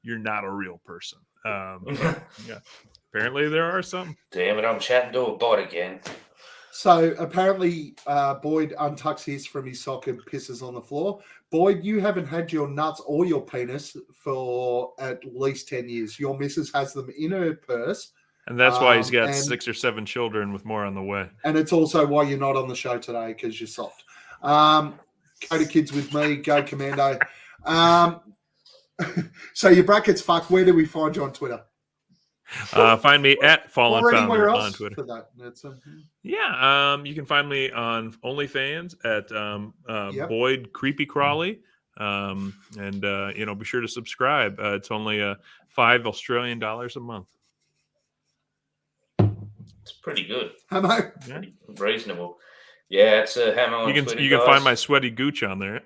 you're not a real person. Yeah. Apparently, there are some. Damn it, I'm chatting to a bot again. So apparently, Boyd untucks his from his sock and pisses on the floor. Boyd, you haven't had your nuts or your penis for at least 10 years. Your missus has them in her purse. And that's why he's got 6 or 7 children with more on the way. And it's also why you're not on the show today, because you're soft. Go to Kids With Me. Go Commando. So your bracket's fucked. Where do we find you on Twitter? Find me at Fallen Or Founder anywhere on else Twitter. for that. That's You can find me on OnlyFans at Boyd Creepy Crawley. And be sure to subscribe. It's only $5 Australian a month. It's pretty good. Hammo. Pretty reasonable. Yeah, it's a Hammo on Twitter, you can find my sweaty gooch on there.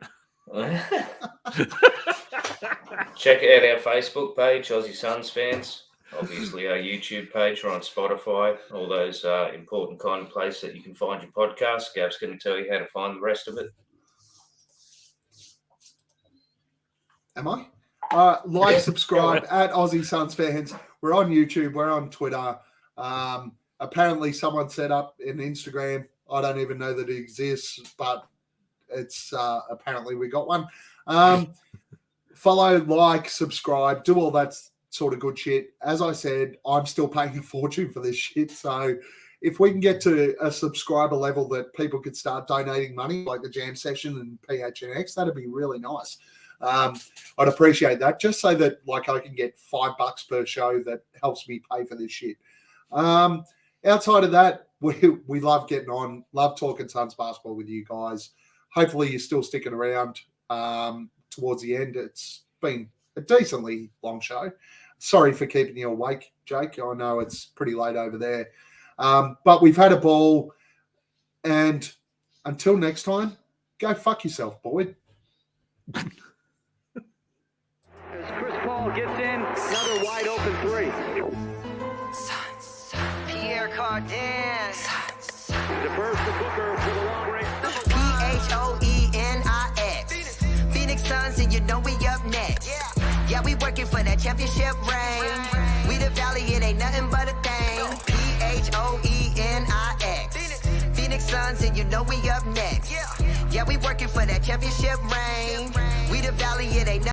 Check out our Facebook page, Aussie Suns Fans. Obviously, our YouTube page. We're on Spotify. All those important kind of places that you can find your podcast. Gav's going to tell you how to find the rest of it. Am I? Like, subscribe at Aussie Suns Fans. We're on YouTube. We're on Twitter. Apparently, someone set up an Instagram. I don't even know that it exists, but it's apparently we got one. Follow, like, subscribe, do all that sort of good shit. As I said, I'm still paying a fortune for this shit. So if we can get to a subscriber level that people could start donating money, like the Jam Session and PHNX, that'd be really nice. I'd appreciate that, just so that I can get $5 per show that helps me pay for this shit. Outside of that, we love getting on, love talking Suns basketball with you guys. Hopefully you're still sticking around towards the end. It's been a decently long show. Sorry for keeping you awake, Jake. I know it's pretty late over there. But we've had a ball. And until next time, go fuck yourself, Boyd. As Chris Paul gets in, another wide open 3. Pierre Cardin. Defers to Booker for the long range. Phoenix. Phoenix Suns, and you know we up next. Yeah, we working for that championship ring. We the Valley, it ain't nothing but a thing. Phoenix. Phoenix Suns, and you know we up next. Yeah, we working for that championship ring. We the Valley, it ain't nothing.